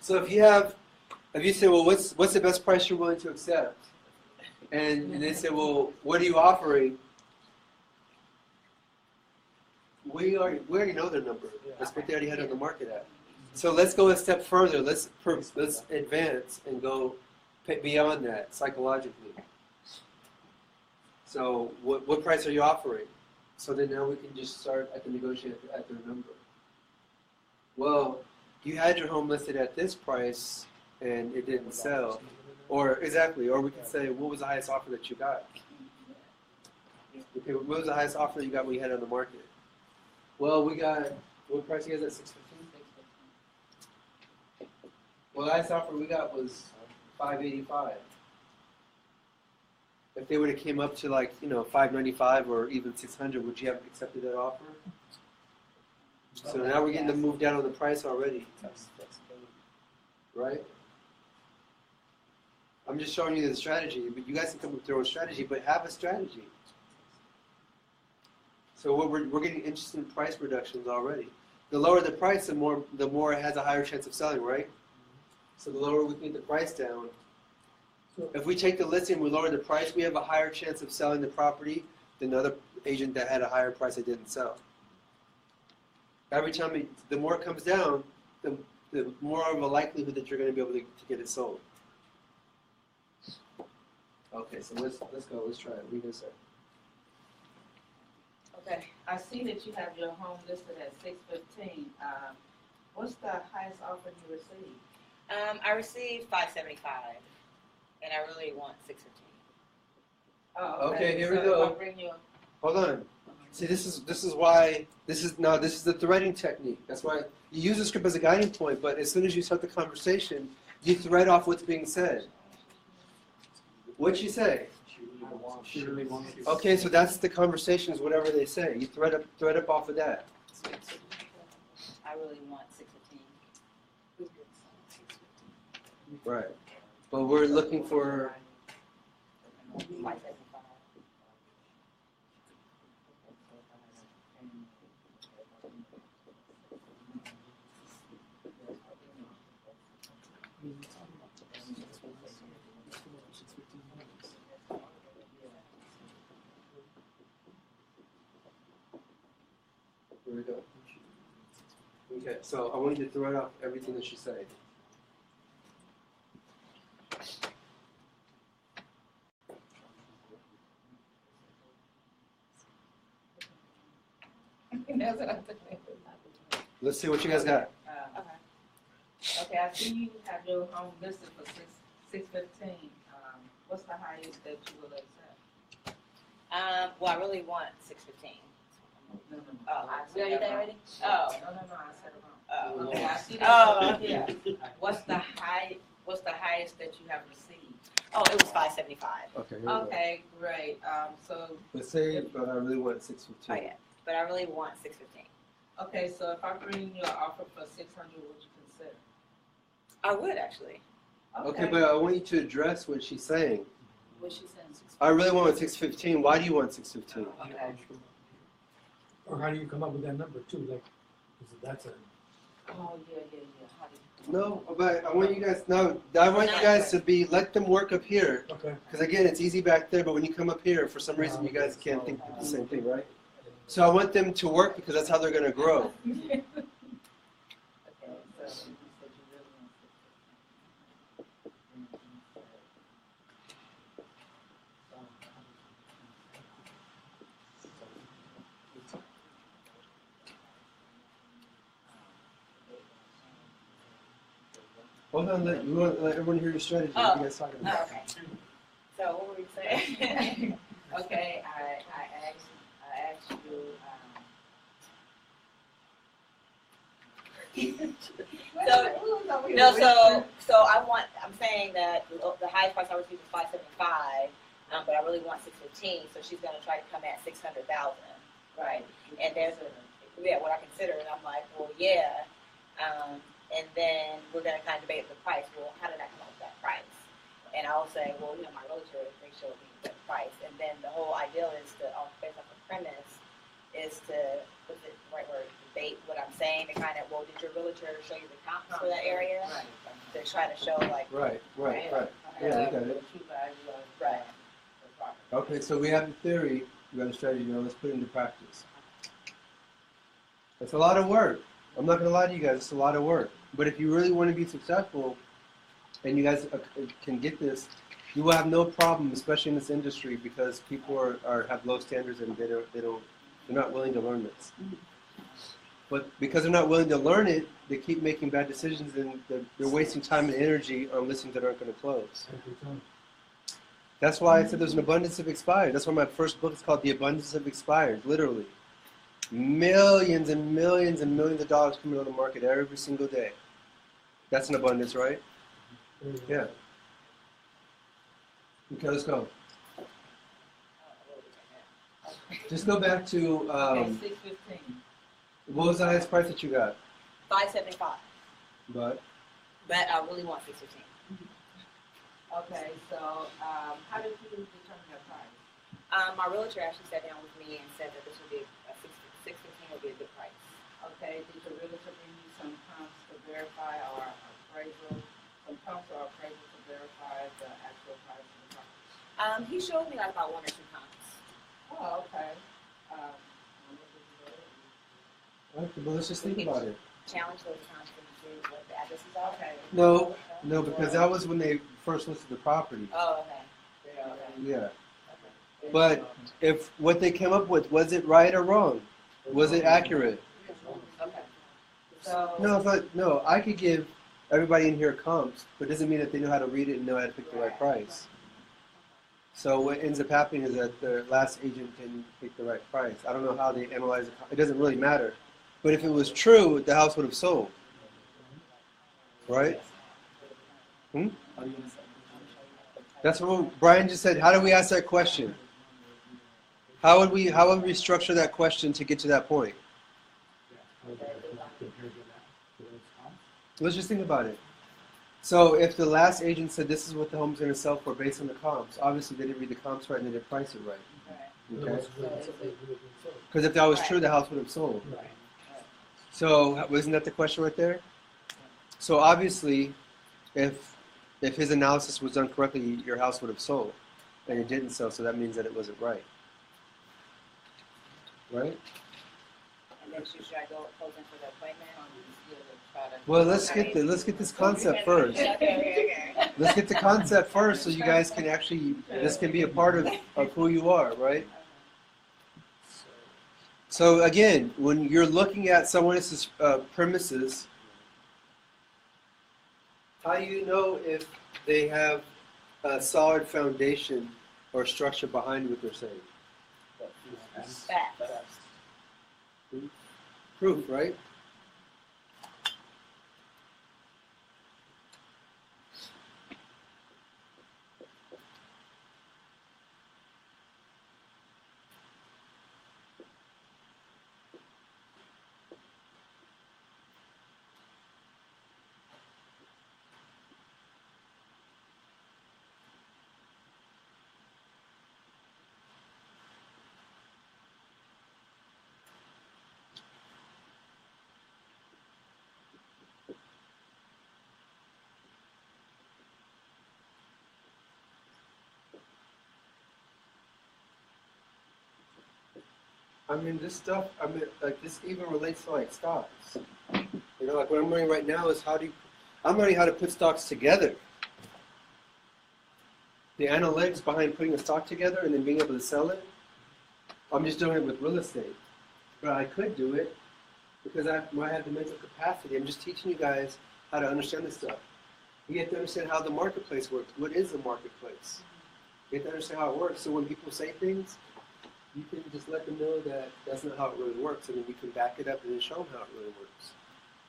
Speaker 1: So if you say, well, what's the best price you're willing to accept? And they say, well, what are you offering? We already know their number. That's what they already had on the market at. So let's go a step further. Let's advance and go beyond that psychologically. So what price are you offering? So then now we can just start at the negotiate at their number. Well, you had your home listed at this price and it didn't sell. Or exactly, or we could say, what was the highest offer that you got? Okay, what was the highest offer that you got when you had it on the market? Well, we got, what price you guys at, 615? Well, the highest offer we got was 585. If they would have came up to like, 595 or even 600, would you have accepted that offer? So now we're getting to move down on the price already, right? I'm just showing you the strategy, but you guys can come up with your own strategy, but have a strategy. So what we're getting interesting price reductions already. The lower the price, the more it has a higher chance of selling, right? So the lower we can get the price down. If we take the listing, we lower the price, we have a higher chance of selling the property than the other agent that had a higher price that didn't sell. Every time, the more it comes down, the more of a likelihood that you're going to be able to get it sold. Okay, so let's go. Let's try it. What are you going to say?
Speaker 5: Okay, I see that you have your home listed at 615. What's the highest offer you received?
Speaker 3: I received 575, and I really want 615.
Speaker 5: Oh,
Speaker 1: Okay, here we
Speaker 5: so
Speaker 1: go.
Speaker 5: if I bring you,
Speaker 1: Hold on. See, this is why this is the threading technique. That's why you use the script as a guiding point, but as soon as you start the conversation, you thread off what's being said. What'd you say?
Speaker 2: She really wants to.
Speaker 1: Okay, so that's the conversations, whatever they say. You thread up off of that.
Speaker 3: I really want 615.
Speaker 1: Right. But we're looking for
Speaker 3: 575.
Speaker 1: Here we go. Okay, so I want you to thread off everything that she's saying.
Speaker 5: that's what I'm thinking.
Speaker 1: Let's see what you guys got.
Speaker 5: Okay, I see you have your home listed for 615. What's the highest that you will accept?
Speaker 3: Well, I really want 615.
Speaker 5: No.
Speaker 3: Oh,
Speaker 5: I
Speaker 3: you already
Speaker 5: said
Speaker 3: there
Speaker 5: wrong.
Speaker 3: already?
Speaker 5: Oh, no, I said it wrong.
Speaker 3: Oh.
Speaker 5: Okay, I see that.
Speaker 3: Oh.
Speaker 5: Yeah. What's the highest that you have received?
Speaker 3: Oh, it was 575.
Speaker 1: Okay, here we go.
Speaker 5: Okay, great. So,
Speaker 1: Let's say, but I really want 615.
Speaker 3: Oh yeah, but I really want 615.
Speaker 5: okay, so if I bring you an offer for 600, would you consider?
Speaker 3: I would actually.
Speaker 1: Okay, but I want you to address what she's saying.
Speaker 5: What's she saying?
Speaker 1: I really want 615. Why do you want 615?
Speaker 5: Okay.
Speaker 4: Or how do you come up with that number too? Like, that's a.
Speaker 5: Oh, yeah. How do you?
Speaker 1: No, but I want you guys. No, I want you guys to let them work up here.
Speaker 4: Okay.
Speaker 1: Because again, it's easy back there, but when you come up here, for some reason, you guys can't think the same thing, right? So I want them to work because that's how they're going to grow.
Speaker 5: Okay, so you said you really want 615.
Speaker 1: Hold on, we want to let everyone hear your strategy. What are you guys talking
Speaker 3: Oh,
Speaker 1: about?
Speaker 3: okay. So what were we saying?
Speaker 5: Okay, I asked you,
Speaker 3: So I'm saying that the highest price I received was 575, but I really want 615. So she's gonna try to come at 600,000, right? And there's what I consider, and I'm like, well, yeah. And then we're gonna kind of debate the price. Well, how did I come up with that price? And I'll say, well, my realtor, they showed me the price. And then the whole idea is to, based off the premise, is to, what's the right word, debate what I'm saying, to kind of, well, did your realtor show you the comps for that area?
Speaker 5: right.
Speaker 3: To try to show, like,
Speaker 1: Right. Yeah, you got it.
Speaker 5: True value of
Speaker 3: Right.
Speaker 5: the property.
Speaker 1: Okay, so we have the theory, we got a strategy, now let's put it into practice. It's a lot of work. I'm not going to lie to you guys, it's a lot of work. But if you really want to be successful, and you guys can get this, You will have no problem, especially in this industry, because people have low standards and they're not willing to learn this. But because they're not willing to learn it, they keep making bad decisions and they're wasting time and energy on listings that aren't going to close. That's why I said there's an abundance of expired. That's why my first book is called The Abundance of Expired, literally. Millions and millions and millions of dollars coming on the market every single day. That's an abundance, right? Yeah. Okay, let's go. Just go back to,
Speaker 5: Okay, 615.
Speaker 1: what was the highest price that you got?
Speaker 3: 575.
Speaker 1: But
Speaker 3: But I really want 615.
Speaker 5: Okay, so, how did you determine your price?
Speaker 3: My realtor actually sat down with me and said that this would be a 615 would be a good price.
Speaker 5: Okay, did your realtor bring you some comps to verify or appraisal, some comps or appraisal to verify the actual price of the property?
Speaker 3: He showed me like about 1 or 2 times.
Speaker 5: Oh, okay.
Speaker 1: okay, but let's just think about it.
Speaker 3: Challenge those times to see what the addresses are.
Speaker 5: Okay.
Speaker 1: No, because that was when they first listed the property.
Speaker 3: Oh, okay.
Speaker 5: Yeah,
Speaker 1: Yeah.
Speaker 5: okay.
Speaker 1: But if what they came up with, was it right or wrong? Was it accurate?
Speaker 5: Okay. So.
Speaker 1: No, it's not, no, I could give everybody in here comps, but it doesn't mean that they know how to read it and know how to pick the right price. So what ends up happening is that the last agent didn't pick the right price. I don't know how they analyze it. It doesn't really matter. But if it was true, the house would have sold. Right? That's what Brian just said. How do we ask that question? How would we structure that question to get to that point? Let's just think about it. So if the last agent said this is what the home's going to sell for based on the comps, obviously they didn't read the comps right and they didn't price it right. Okay? Because if that was true, the house would have sold. So wasn't that the question right there? So obviously, if his analysis was done correctly, your house would have sold, and it didn't sell. So that means that it wasn't right. Right?
Speaker 3: And then should I go closing for the appointment?
Speaker 1: Well, let's get this concept first.
Speaker 3: Okay.
Speaker 1: Let's get the concept first, so you guys can actually this can be a part of who you are, right? So again, when you're looking at someone else's premises, how do you know if they have a solid foundation or structure behind what they're saying?
Speaker 3: Facts.
Speaker 1: Proof, right? I mean, this stuff, like this even relates to like stocks. You know, like what I'm learning right now is I'm learning how to put stocks together. The analytics behind putting a stock together and then being able to sell it, I'm just doing it with real estate. But I could do it because I have the mental capacity. I'm just teaching you guys how to understand this stuff. You have to understand how the marketplace works. What is the marketplace? You have to understand how it works. So when people say things, you can just let them know that that's not how it really works, and then you can back it up and then show them how it really works.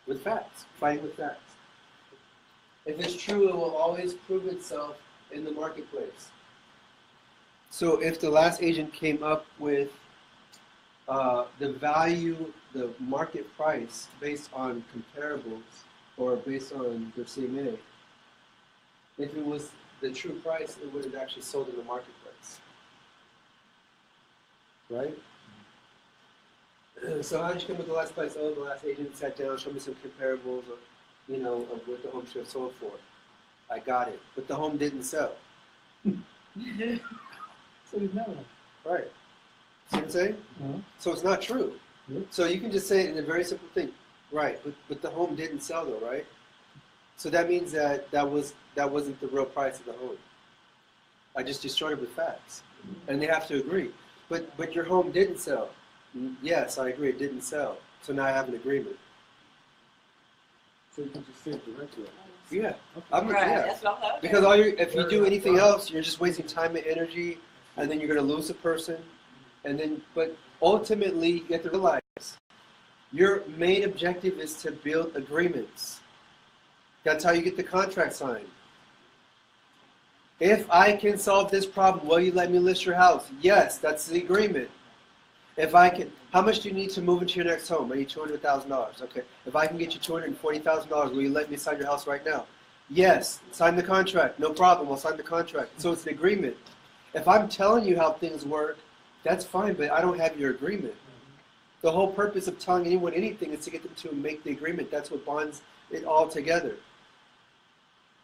Speaker 1: With facts, fighting with facts. If it's true, it will always prove itself in the marketplace. So if the last agent came up with the value, the market price based on comparables or based on their CMA, if it was the true price, it would have actually sold in the marketplace. Right? So how did you come with the last price? Oh, the last agent sat down, showed me some comparables of, of what the home should have sold for. I got it. But the home didn't sell.
Speaker 4: So you know.
Speaker 1: Right. See what I'm saying? So it's not true. So you can just say it in a very simple thing. Right, but the home didn't sell though, right? So that means that wasn't the real price of the home. I just destroyed it with facts. And they have to agree. But your home didn't sell. Yes, I agree, it didn't sell. So now I have an agreement.
Speaker 6: So you can just say it directly.
Speaker 1: Yeah.
Speaker 3: Right,
Speaker 1: Yeah.
Speaker 3: that's what I'm saying.
Speaker 1: Because if you do anything else, you're just wasting time and energy, and then you're going to lose a person. But ultimately, you have to realize your main objective is to build agreements. That's how you get the contract signed. If I can solve this problem, will you let me list your house? Yes, that's the agreement. If I can, how much do you need to move into your next home? I need $200,000. Okay. If I can get you $240,000, will you let me sign your house right now? Yes. Sign the contract. No problem. I'll sign the contract. So it's an agreement. If I'm telling you how things work, that's fine, but I don't have your agreement. The whole purpose of telling anyone anything is to get them to make the agreement. That's what bonds it all together.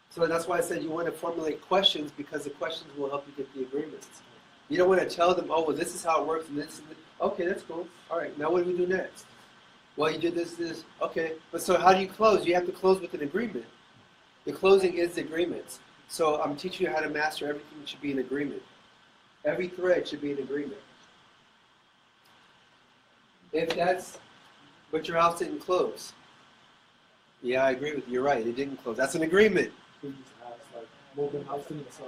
Speaker 1: So that's why I said you want to formulate questions, because the questions will help you get the agreements. You don't want to tell them, oh, well, this is how it works, and this. Okay, that's cool. All right, now what do we do next? Well, you did this. Okay, but so how do you close? You have to close with an agreement. The closing is the agreements. So I'm teaching you how to master everything should be an agreement. Every thread should be an agreement. But your house didn't close. Yeah, I agree with you. You're right. It didn't close. That's an agreement.
Speaker 6: You just ask, like, well, the house didn't sell.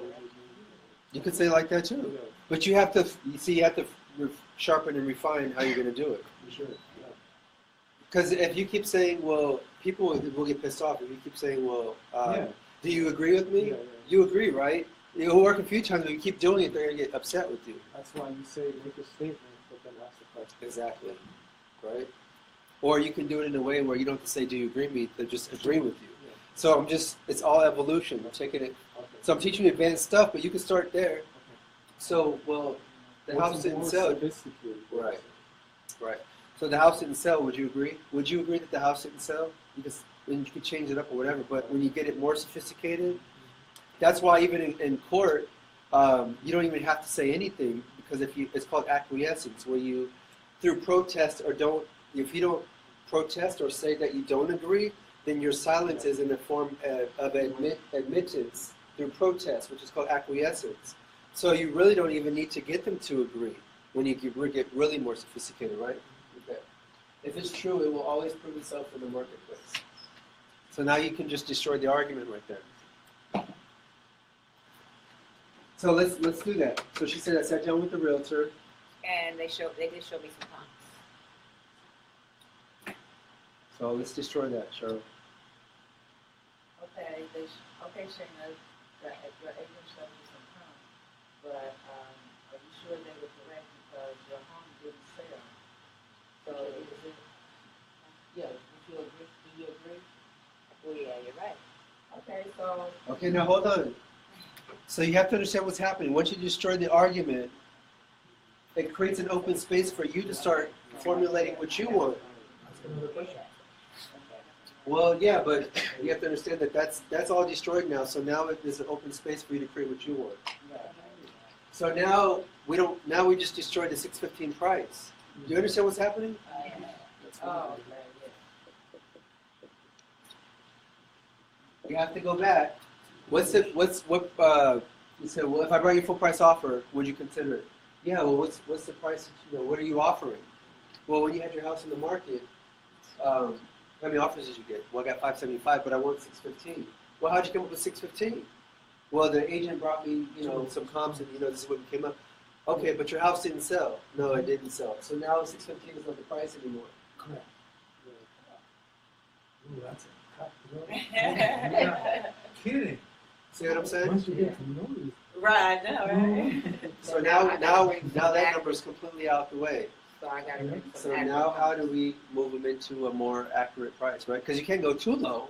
Speaker 1: You could say like that too. But you have to sharpen and refine how you're going to do it.
Speaker 6: Sure.
Speaker 1: Because if you keep saying, well, people will get pissed off if you keep saying, well, do you agree with me?
Speaker 6: Yeah.
Speaker 1: You agree, right? It'll work a few times, but you keep doing it, they're going to get upset with you.
Speaker 6: That's why you say make a statement, but then ask the question.
Speaker 1: Exactly. Right? Or you can do it in a way where you don't have to say, do you agree with me? They just agree with you.
Speaker 6: Yeah.
Speaker 1: So it's all evolution. I'm taking it.
Speaker 6: Okay.
Speaker 1: So I'm teaching you advanced stuff, but you can start there.
Speaker 6: Okay.
Speaker 1: So, well, the house didn't sell.
Speaker 6: Sophisticated.
Speaker 1: Right. Right. So the house didn't sell, would you agree? Would you agree that the house didn't sell? Because then you could change it up or whatever, but when you get it more sophisticated, that's why even in court, you don't even have to say anything, because it's called acquiescence, where you, through protest if you don't protest or say that you don't agree, then your silence is in a form of admittance through protest, which is called acquiescence. So you really don't even need to get them to agree when you get really more sophisticated, right? Okay. If it's true, it will always prove itself in the marketplace. So now you can just destroy the argument right there. So let's do that. So she said I sat down with the realtor.
Speaker 3: And they did show me some comps.
Speaker 1: So let's destroy that, Cheryl.
Speaker 5: Okay, Shayna, the agent showed you some comps, but are you sure they were correct, because your home didn't sell? So is it, yeah, do you agree?
Speaker 3: Well, yeah, you're right.
Speaker 5: Okay, so.
Speaker 1: Okay, now hold on. So you have to understand what's happening. Once you destroy the argument, it creates an open space for you to start formulating what you want.
Speaker 4: That's another question.
Speaker 1: Well, yeah, but you have to understand that that's all destroyed now. So now there's an open space for you to create what you want. So now we just destroyed the 615 price. Do you understand what's happening?
Speaker 5: Oh,
Speaker 1: You have to go back. You said, well, if I bring you full price offer, would you consider it? Yeah, well, what's the price, what are you offering? Well, when you had your house in the market, how many offers did you get? Well, I got 575, but I want 615. Well, how'd you come up with 615? Well, the agent brought me, some comps, and this is what came up. Okay, but your house didn't sell. No, it didn't sell. So now 615 is not the price anymore.
Speaker 4: Correct. Ooh, that's a cut. Yeah. Kidding.
Speaker 1: See what I'm saying?
Speaker 4: Once you get to know this.
Speaker 3: Right, I know, right?
Speaker 1: So now that number is completely out the way.
Speaker 5: so I gotta bring some.
Speaker 1: So now how do we move them into a more accurate price, right? Because you can't go too low.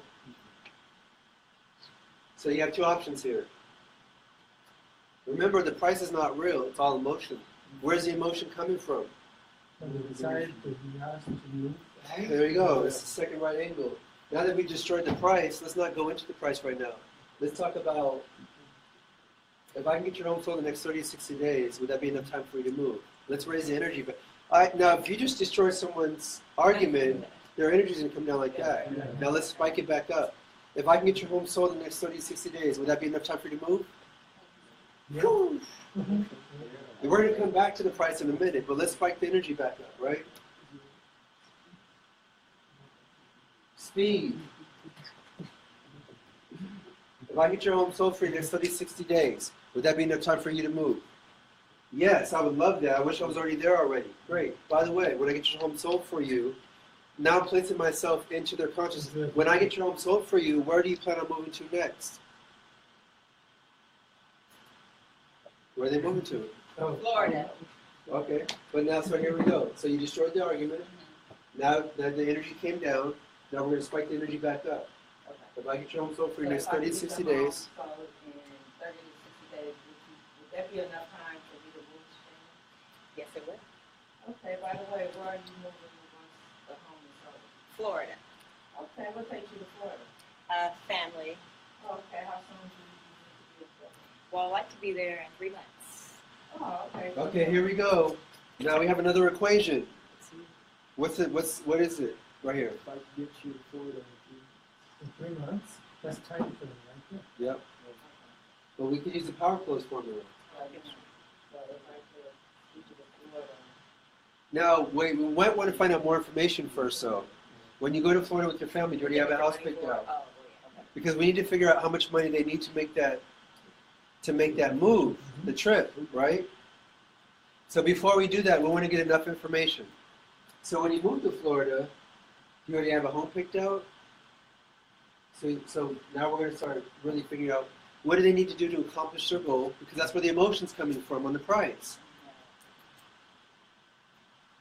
Speaker 1: So you have two options here. Remember, the price is not real, it's all emotion. Where's the emotion coming from?
Speaker 4: When they decide to be asked to move.
Speaker 1: There you go, it's the second right angle. Now that we destroyed the price, let's not go into the price right now. Let's talk about, if I can get your home sold in the next 30 to 60 days, would that be enough time for you to move? Let's raise the energy. But now, if you just destroy someone's argument, their energy is going to come down like that. Now let's spike it back up. If I can get your home sold in the next 30 to 60 days, would that be enough time for you to move?
Speaker 4: Yeah.
Speaker 1: Whew.
Speaker 4: Mhm.
Speaker 1: We're going to come back to the price in a minute, but let's spike the energy back up, right? Speed. If I get your home sold for you next 30, 60 days, would that be enough time for you to move? Yes, I would love that. I wish I was already there already. Great. By the way, when I get your home sold for you, now I'm placing myself into their consciousness. When I get your home sold for you, where do you plan on moving to next? Where are they moving to?
Speaker 4: Oh,
Speaker 3: Florida.
Speaker 1: Okay, but now, so here we go. So you destroyed the argument. Now that the energy came down, now we're going to spike the energy back up.
Speaker 5: Okay.
Speaker 1: If I get your home sold for
Speaker 5: So
Speaker 1: your next
Speaker 5: if I
Speaker 1: 30 to
Speaker 5: get
Speaker 1: 60
Speaker 5: the home
Speaker 1: days,
Speaker 5: sold in 30 to 60 days, would that be enough time for me to move to
Speaker 3: Yes, it would.
Speaker 5: Okay, by the way, where are you moving once the home is sold?
Speaker 3: Florida.
Speaker 5: Okay, what takes you to Florida?
Speaker 3: Family.
Speaker 5: Okay, how soon do you need to be in Florida?
Speaker 3: Well, I'd like to be there in 3 months.
Speaker 5: Oh, okay.
Speaker 1: okay, here we go. Now we have another equation. What is it? Right here.
Speaker 6: If I can get you to Florida
Speaker 4: in 3 months, that's tight for them, right?
Speaker 1: Yep. But we could use the power close formula.
Speaker 5: So if I could get you to Florida,
Speaker 1: Now, wait, we might want to find out more information first, though. When you go to Florida with your family, do you already have a house picked out?
Speaker 3: Oh, okay.
Speaker 1: Because we need to figure out how much money they need to make that move, the trip, right? So before we do that, we want to get enough information. So when you move to Florida, do you already have a home picked out? So now we're going to start really figuring out what do they need to do to accomplish their goal, because that's where the emotion's coming from on the price.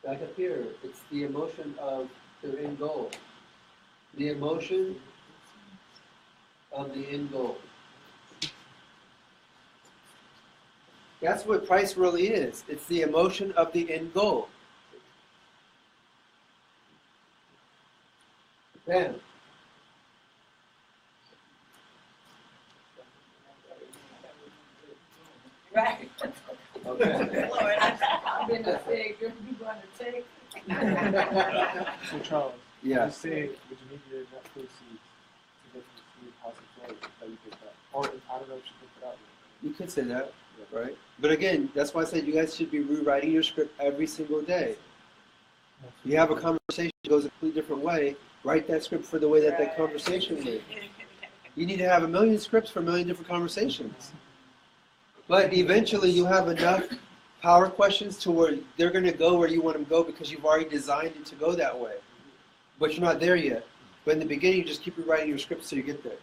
Speaker 1: Back up here, it's the emotion of their end goal. The emotion of the end goal. That's what price really is. It's the emotion of the end goal. Bam.
Speaker 3: Right.
Speaker 1: Okay.
Speaker 3: Florida.
Speaker 5: I'm gonna say, girl, you gonna take?
Speaker 6: So Charles,
Speaker 1: Yeah.
Speaker 6: you say, would you need your net proceeds to get to the house in Florida that you picked up? Or I don't know if you picked it out yet.
Speaker 1: You could say that, right? But again, that's why I said you guys should be rewriting your script every single day. You have a conversation that goes a completely different way. Write that script for the way that that conversation went. You need to have 1 million scripts for 1 million different conversations. But eventually you'll have enough power questions to where they're going to go where you want them to go because you've already designed it to go that way. But you're not there yet. But in the beginning, you just keep rewriting your script so you get there.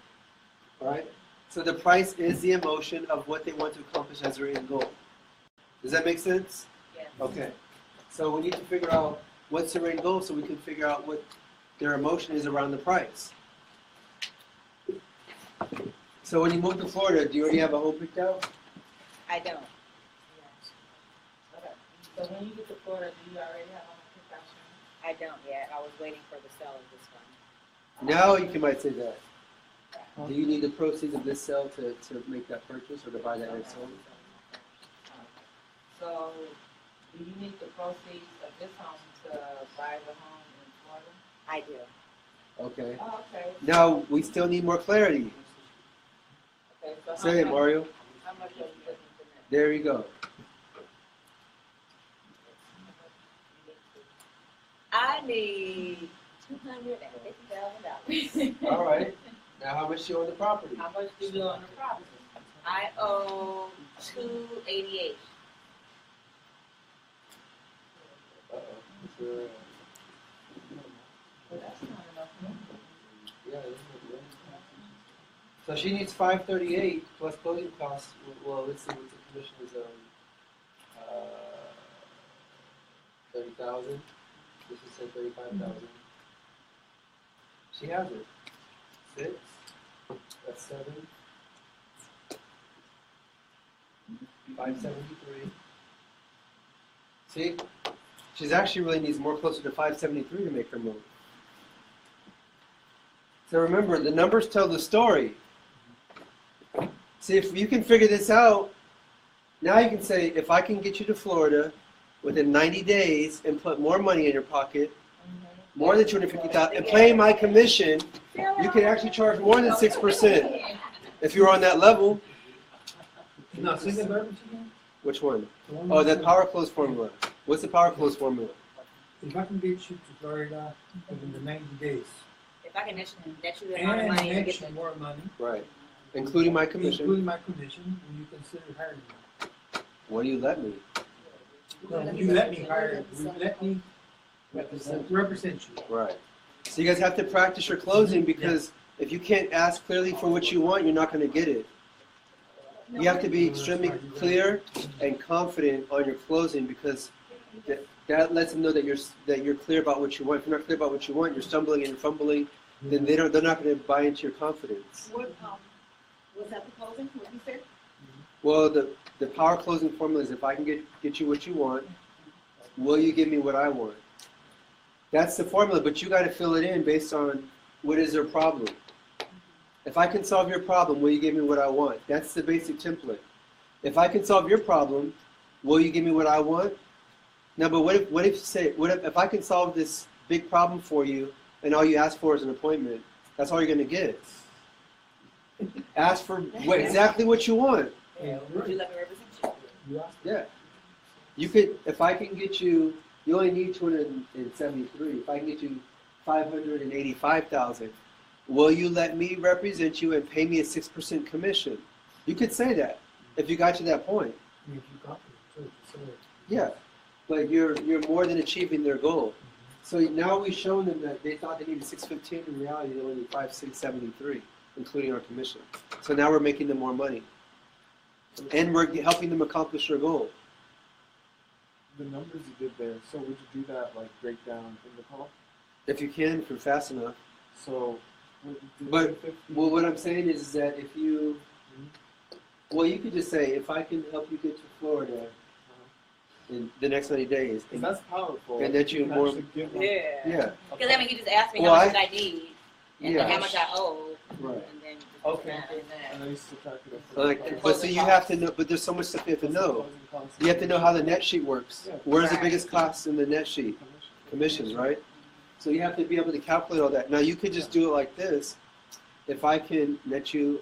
Speaker 1: All right? So the price is the emotion of what they want to accomplish as their end goal. Does that make sense?
Speaker 3: Yes.
Speaker 1: Okay. So we need to figure out what's their end goal so we can figure out what their emotion is around the price. So when you move to Florida, do you already have a home picked out?
Speaker 3: I don't.
Speaker 5: Okay, so when you get to Florida, do you already have a profession?
Speaker 3: I don't yet. I was waiting for the sale of this one.
Speaker 1: Now you might say that. Do you need the proceeds of this sale to make that purchase or to buy that next home?
Speaker 5: So, do you need the proceeds of this home to buy the home in Florida?
Speaker 3: I do.
Speaker 1: Okay.
Speaker 5: Oh, okay.
Speaker 1: Now we still need more clarity.
Speaker 5: Okay, so
Speaker 1: Say it, Mario.
Speaker 5: How much are you looking for next?
Speaker 1: There you go.
Speaker 3: I need $250,000.
Speaker 1: All right. Now how much do you own the property?
Speaker 5: How much do you own the property?
Speaker 3: I owe $288.
Speaker 1: Uh-oh.
Speaker 5: Well, that's not enough money.
Speaker 1: Yeah, so she needs 538 plus closing costs. Well, let's see what the commission is on. 30,000. This is say 35,000. She has it. 6. That's 7. 573. See, she's actually really needs more closer to 573 to make her move. So remember, the numbers tell the story. See, if you can figure this out, now you can say, if I can get you to Florida within 90 days and put more money in your pocket, more than 250,000, and pay my commission, you can actually charge more than 6% if you're on that level.
Speaker 4: No, say the verbiage again.
Speaker 1: Which one?
Speaker 4: The one
Speaker 1: Oh,
Speaker 4: that
Speaker 1: the
Speaker 4: says,
Speaker 1: power close formula. What's the power close formula?
Speaker 4: If I can get you to Florida within the 90 days
Speaker 3: If I can net you the amount of
Speaker 4: and
Speaker 3: money to
Speaker 4: net
Speaker 3: get
Speaker 4: you
Speaker 3: the,
Speaker 4: more money,
Speaker 1: Right. Including my commission.
Speaker 4: including my commission, will you consider hiring me?
Speaker 1: What do you let me?
Speaker 4: No, will you let me hire, will you let me represent you?
Speaker 1: Right. So you guys have to practice your closing because if you can't ask clearly for what you want, you're not going to get it. You have to be extremely clear and confident on your closing because that lets them know that you're clear about what you want. If you're not clear about what you want, you're stumbling and you're fumbling, then they're not going to buy into your confidence.
Speaker 3: what, was that the closing, what you said?
Speaker 1: Well, the power closing formula is if I can get you what you want, will you give me what I want? That's the formula, but you got to fill it in based on what is their problem. If I can solve your problem, will you give me what I want? That's the basic template. If I can solve your problem, will you give me what I want? Now, but what if I can solve this big problem for you and all you ask for is an appointment? That's all you're going to get. Ask for exactly what you want.
Speaker 4: Yeah,
Speaker 3: Would you let me represent you?
Speaker 4: You asked.
Speaker 1: Yeah. You could, if I can get you, you only need 273. If I can get you 585,000, will you let me represent you and pay me a 6% commission? You could say that if you got to that point.
Speaker 4: I mean, if you confident too, so
Speaker 1: Yeah, but you're more than achieving their goal. So now we've shown them that they thought they needed 615. In reality, they only need 5673, including our commission. So now we're making them more money, and we're helping them accomplish their goal.
Speaker 6: The numbers you did there, so would you do that like breakdown in the call?
Speaker 1: If you can, if you're fast enough.
Speaker 6: So, would you do
Speaker 1: But
Speaker 6: 50?
Speaker 1: well, what I'm saying is that if you, well, you could just say, if I can help you get to Florida in the next 90 days,
Speaker 6: Because that's powerful.
Speaker 1: And that you
Speaker 6: can
Speaker 1: more-
Speaker 6: actually give them
Speaker 1: yeah,
Speaker 3: Because I mean, you just asked me
Speaker 1: Well,
Speaker 3: how much did I need, and
Speaker 1: yeah.
Speaker 3: then how much I owe,
Speaker 1: right.
Speaker 3: and then.
Speaker 6: Okay.
Speaker 3: And
Speaker 6: and
Speaker 3: then.
Speaker 6: then you subtract it up.
Speaker 1: Like, but so you have to know. But there's so much stuff you have to know. You have to know how the net sheet works. Where's the
Speaker 3: Right.
Speaker 1: biggest cost in the net sheet? Commissions, right? So you have to be able to calculate all that. Now you could just do it like this. If I can get your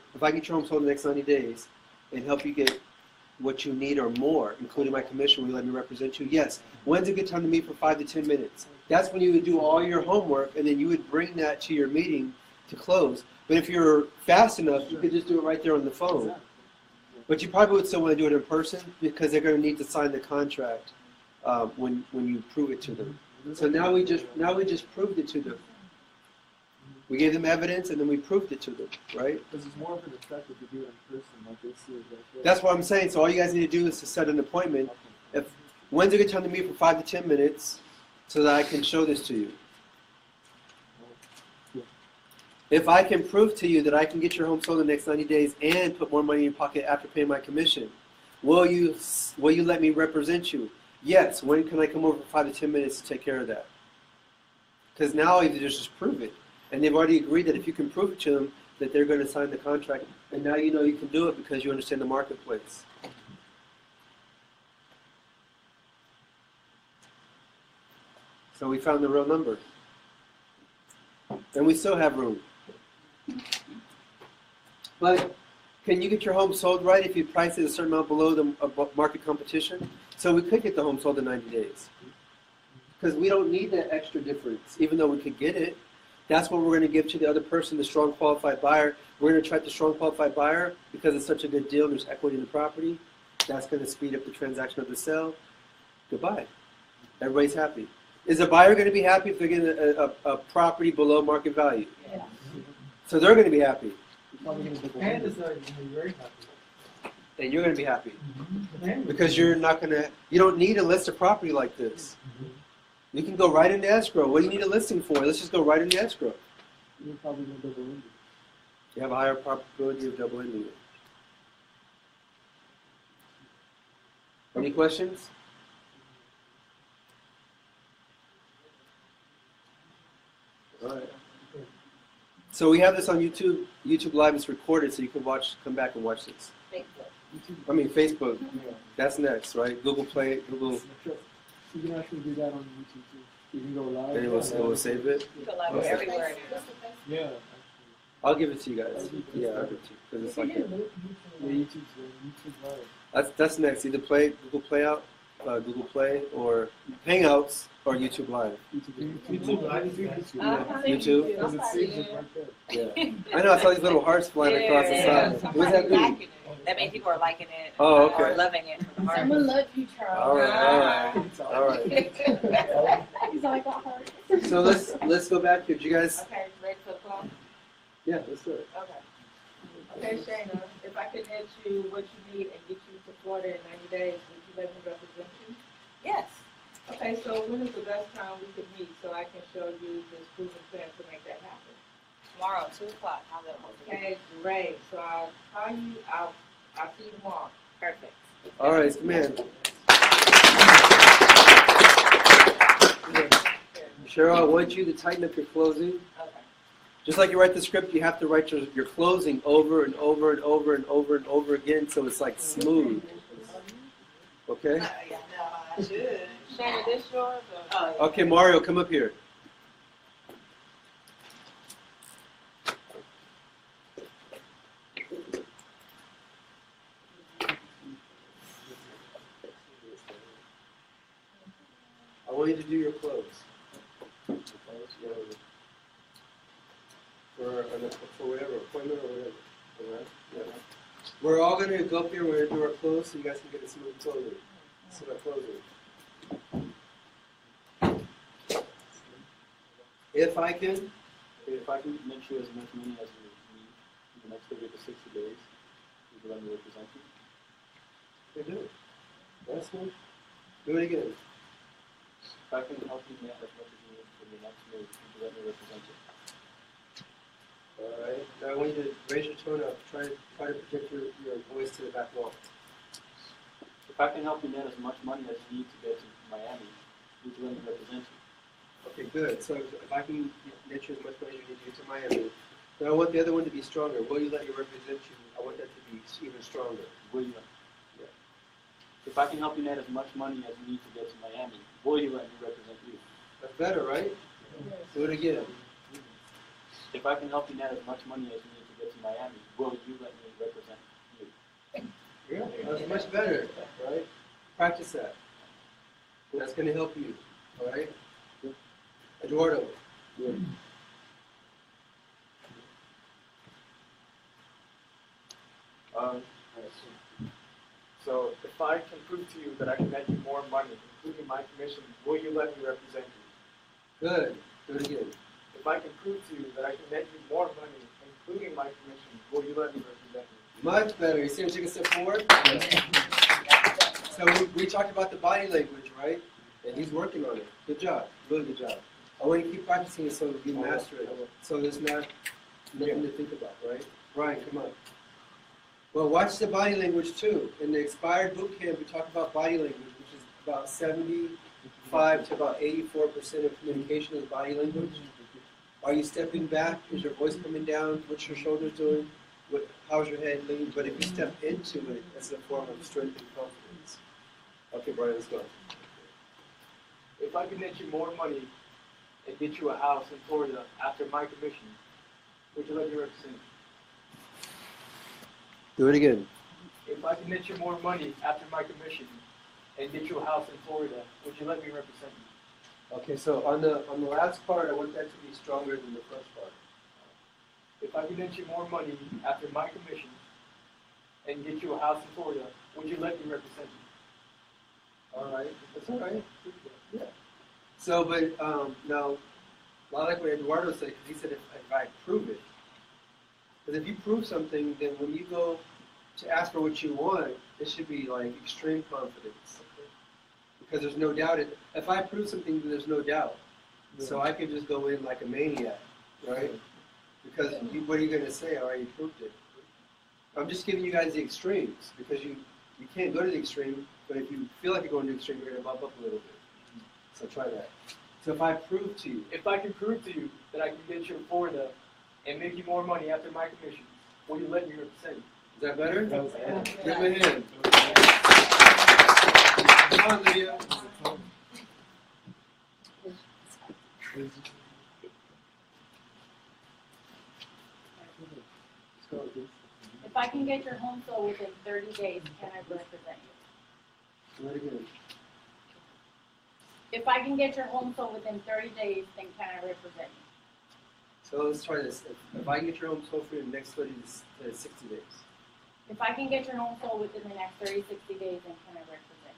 Speaker 1: home sold in the next 90 days and help you get what you need or more, including my commission, will you let me represent you? Yes. When's a good time to meet for 5 to 10 minutes? That's when you would do all your homework and then you would bring that to your meeting to close. But if you're fast enough, you could just do it right there on the phone. But you probably would still want to do it in person because they're going to need to sign the contract when you prove it to them. So now we just proved it to them. We gave them evidence and then we proved it to them, right?
Speaker 6: Because it's more of an effective to do it in person, like they see it right there.
Speaker 1: That's what I'm saying. So all you guys need to do is to set an appointment. When's a good time to meet for 5 to 10 minutes so that I can show this to you? If I can prove to you that I can get your home sold in the next 90 days and put more money in your pocket after paying my commission, will you let me represent you? Yes. When can I come over for 5 to 10 minutes to take care of that? Because now you just prove it. And they've already agreed that if you can prove it to them, that they're going to sign the contract. And now you know you can do it because you understand the marketplace. So we found the real number. And we still have room. But can you get your home sold right if you price it a certain amount below the market competition? So we could get the home sold in 90 days. Because we don't need that extra difference, even though we could get it. That's what we're going to give to the other person, the strong qualified buyer. We're going to attract the strong qualified buyer because it's such a good deal. There's equity in the property. That's going to speed up the transaction of the sale. Goodbye. Everybody's happy. Is a buyer going to be happy if they're getting a property below market value?
Speaker 3: Yeah.
Speaker 1: So they're going to be happy.
Speaker 4: and it's not going to be very happy.
Speaker 1: And you're going to be happy.
Speaker 4: And
Speaker 1: Because you don't need a list of property like this. You can go right into escrow. What do you need a listing for? Let's just go right into escrow.
Speaker 6: You're probably going to double ended.
Speaker 1: You have a higher probability of double ending it. Any questions? All right. So we have this on YouTube. YouTube Live is recorded, so you can come back and watch this.
Speaker 3: Facebook.
Speaker 1: I mean, Facebook.
Speaker 6: Yeah.
Speaker 1: That's next, right? Google Play, Google,
Speaker 6: You can actually do that on YouTube too. You can go live.
Speaker 1: and it will save it.
Speaker 3: You go live
Speaker 1: Okay.
Speaker 3: everywhere now.
Speaker 6: Yeah.
Speaker 1: I'll give it to you guys. Yeah, I'll give it to you because it's like
Speaker 2: Yeah, YouTube's live.
Speaker 1: that's next. Either play Google Play out, Google Play, or Hangouts, or YouTube Live.
Speaker 4: YouTube Live.
Speaker 1: YouTube.
Speaker 6: Because it saves it right there.
Speaker 1: Yeah. I know. I saw these little hearts flying across the side. What does that mean?
Speaker 3: That means people are liking it.
Speaker 1: Oh, okay.
Speaker 3: Or loving it. For the heart.
Speaker 5: Someone loves you, Charles.
Speaker 1: All right.
Speaker 5: He's like, I heard.
Speaker 1: So let's go back here. Did you guys?
Speaker 3: Okay, ready for the call?
Speaker 1: Yeah, let's do it.
Speaker 5: Okay. Okay, Shayna, if I could get you what you need and get you to Florida in 90 days, would you let me represent you?
Speaker 3: Yes.
Speaker 5: Okay, so when is the best time we could meet so I can show you this proven plan to make that happen?
Speaker 3: Tomorrow, 2 o'clock. How's that work?
Speaker 5: Okay, great. So I'll call you. I'll see you tomorrow.
Speaker 3: Perfect.
Speaker 1: All right, come in. Cheryl, I want you to tighten up your closing.
Speaker 3: Okay.
Speaker 1: Just like you write the script, you have to write your closing over and over and over and over and over again, so it's like smooth. Okay?
Speaker 5: Shayna, this yours? Or?
Speaker 1: Okay, Mario, come up here. I want you to do your close. For whatever appointment or whatever. All right? Yeah. We're all going to go up here. We're going to do our close so you guys can get a smooth closing. So that closing. If I can
Speaker 2: make sure as much money as we need in the next 30 to 60 days, we will let me represent you.
Speaker 1: do it. That's one. Do it again.
Speaker 2: If I can help you net as much as you need for the next move, would you let me represent you?
Speaker 1: All right. Now I want you to raise your tone up. Try to project your voice to the back wall.
Speaker 2: If I can help you net as much money as you need to get to Miami, would you let me represent you?
Speaker 1: Okay, good. So if I can get you as much money as you need to get to Miami, then I want the other one to be stronger. Will you let me represent you? I want that to be even stronger.
Speaker 2: Will you?
Speaker 1: Yeah.
Speaker 2: If I can help you net as much money as you need to get to Miami, will you let me represent you?
Speaker 1: That's better, right? Do it again.
Speaker 2: If I can help you net as much money as you need to get to Miami, will you let me represent you?
Speaker 1: Yeah, that's much better, right? Practice that. That's going to help you, all right? Eduardo. Yeah.
Speaker 6: So if I can prove to you that I can net you more money, including my commission, will you let me represent you?
Speaker 1: Good. Do it again.
Speaker 6: If I can prove to you that I can net you more money, including my commission, will you let me represent you?
Speaker 1: Much better. You see him take a step forward? So we talked about the body language, right? And he's working on it. Good job. Really good job. I want you to keep practicing it so you master it. So there's nothing to think about, right? Brian, come on. Well, watch the body language too. In the expired boot camp, we talk about body language, which is about 75 to about 84% of communication is body language. Are you stepping back? Is your voice coming down? What's your shoulders doing? How's your head leaning? But if you step into it, that's a form of strength and confidence. Okay, Brian, let's go.
Speaker 6: If I can net you more money and get you a house in Florida after my commission, would you let me represent you?
Speaker 1: Do it again.
Speaker 6: If I can net you more money after my commission and get you a house in Florida, would you let me represent you?
Speaker 1: Okay, so on the last part, I want that to be stronger than the first part.
Speaker 6: If I can net you more money after my commission and get you a house in Florida, would you let me represent you?
Speaker 1: All right, that's all right. Yeah. So, but now, I like what Eduardo said, because he said if I prove it. Because if you prove something, then when you go to ask for what you want, it should be like extreme confidence. Because there's no doubt. If I prove something, then there's no doubt. So I could just go in like a maniac, right? Because what are you going to say? I already proved it. I'm just giving you guys the extremes, because you can't go to the extreme, but if you feel like you're going to the extreme, you're going to bump up a little bit. So try that. So if I prove to you.
Speaker 6: If I can prove to you that I can get you in Florida and make you more money after my commission, will you let me represent you?
Speaker 1: Is that better? Give me a hand. Come on, Lydia.
Speaker 7: If I can get your home sold within 30 days, can I represent you?
Speaker 1: Do it again.
Speaker 7: If I can get your home sold within 30 days, then can I represent you?
Speaker 1: So let's try this. If I can get your home sold for you in the next 30 to 60 days.
Speaker 7: If I can get your home sold within the next 30, 60 days, then can I represent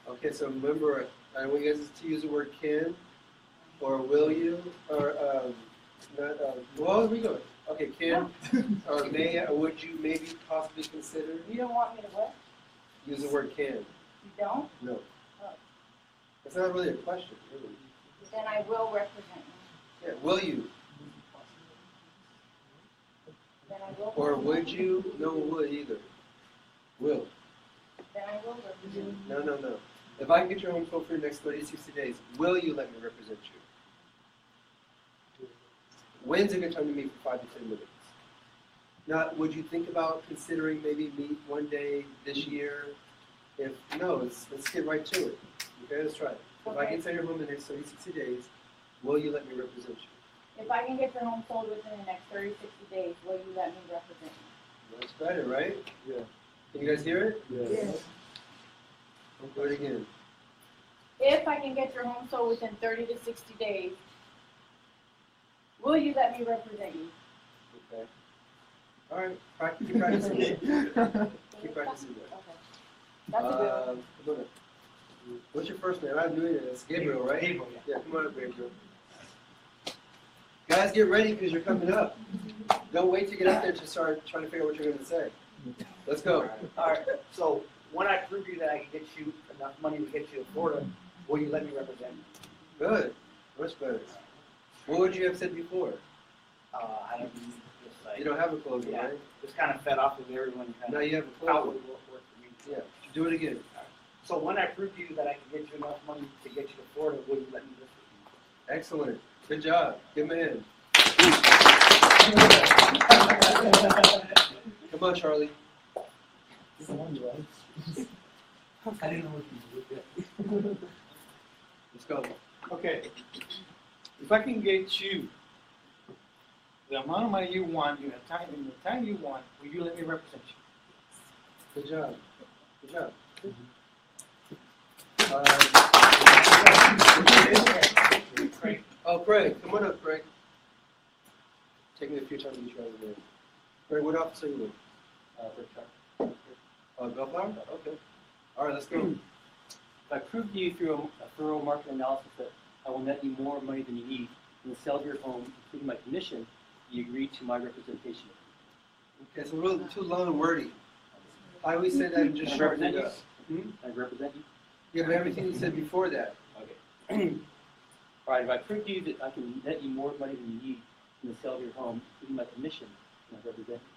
Speaker 7: you?
Speaker 1: Okay, so remember, I want you guys to use the word can, or will you, or not. Well, as we go. Okay, can, or may, or would you maybe possibly consider?
Speaker 7: You don't want me to what?
Speaker 1: Use the word can.
Speaker 7: You don't?
Speaker 1: No.
Speaker 7: Oh.
Speaker 1: It's not really a question, really.
Speaker 7: Then I will represent you.
Speaker 1: Yeah, will you?
Speaker 7: Then I will.
Speaker 1: Or
Speaker 7: represent
Speaker 1: would you? No, would either. Will.
Speaker 7: Then I will represent you.
Speaker 1: No. If I can get your home sold for the next 30 to 60 days, will you let me represent you? When's a good time to meet for 5 to 10 minutes? Now, would you think about considering maybe meet one day this year? If no, let's get right to it. Okay, let's try it. If I can sell your home in the next 30, 60 days, will you let me represent you?
Speaker 7: If I can get your home sold within the next 30, 60 days, will you let me represent you?
Speaker 1: That's better, right?
Speaker 2: Yeah.
Speaker 1: Can you guys hear it?
Speaker 2: Yes.
Speaker 1: I'll do it again.
Speaker 7: If I can get your home sold within 30 to 60 days, will you let me represent you?
Speaker 1: Okay. All right. Keep practicing that. Keep practicing that.
Speaker 7: Okay. That's a good one.
Speaker 1: Come on. What's your first name? I'm doing it. It's Gabriel, right?
Speaker 4: Gabriel,
Speaker 1: Yeah, come on up, Gabriel. Guys, get ready because you're coming up. Don't wait to get up there to start trying to figure out what you're going to say. Let's go.
Speaker 8: All right, so when I prove you that I can get you enough money to get you to Florida, will you let me represent you?
Speaker 1: Good. Much better. What would you have said before?
Speaker 8: I don't just like,
Speaker 1: You don't have a closing,
Speaker 8: yeah,
Speaker 1: right?
Speaker 8: just kind of fed off of everyone kind
Speaker 1: Now
Speaker 8: of
Speaker 1: you have a
Speaker 8: how it
Speaker 1: closing.
Speaker 8: would work for me.
Speaker 1: Yeah. Do it again.
Speaker 8: So when I prove to you that I can get you enough money to get you to Florida, will you let me live with you?
Speaker 1: Excellent. Good job. Give him a hand. Come on, Charlie.
Speaker 4: I didn't know what you did.
Speaker 1: Let's go.
Speaker 4: Okay. If I can get you the amount of money you want, in the time you want, will you let me represent you?
Speaker 1: Good job. Good job. Oh, Craig. Come on up, Craig. Take me a few times to get you out of there. Craig, what office are you in? Bellflower? Okay. All right, let's go.
Speaker 9: If I prove to you through a thorough market analysis that I will net you more money than you need in the sale of your home, including my commission, you agree to my representation.
Speaker 1: Okay, so we're a little too long and wordy. I always say that and just
Speaker 9: Can I
Speaker 1: shorten
Speaker 9: represent
Speaker 1: it
Speaker 9: you?
Speaker 1: up.
Speaker 9: Can I represent you?
Speaker 1: Yeah, but everything you said before that.
Speaker 9: Okay. All right, if I prove to you that I can net you more money than you need in the sale of your home, including my commission, can I represent you?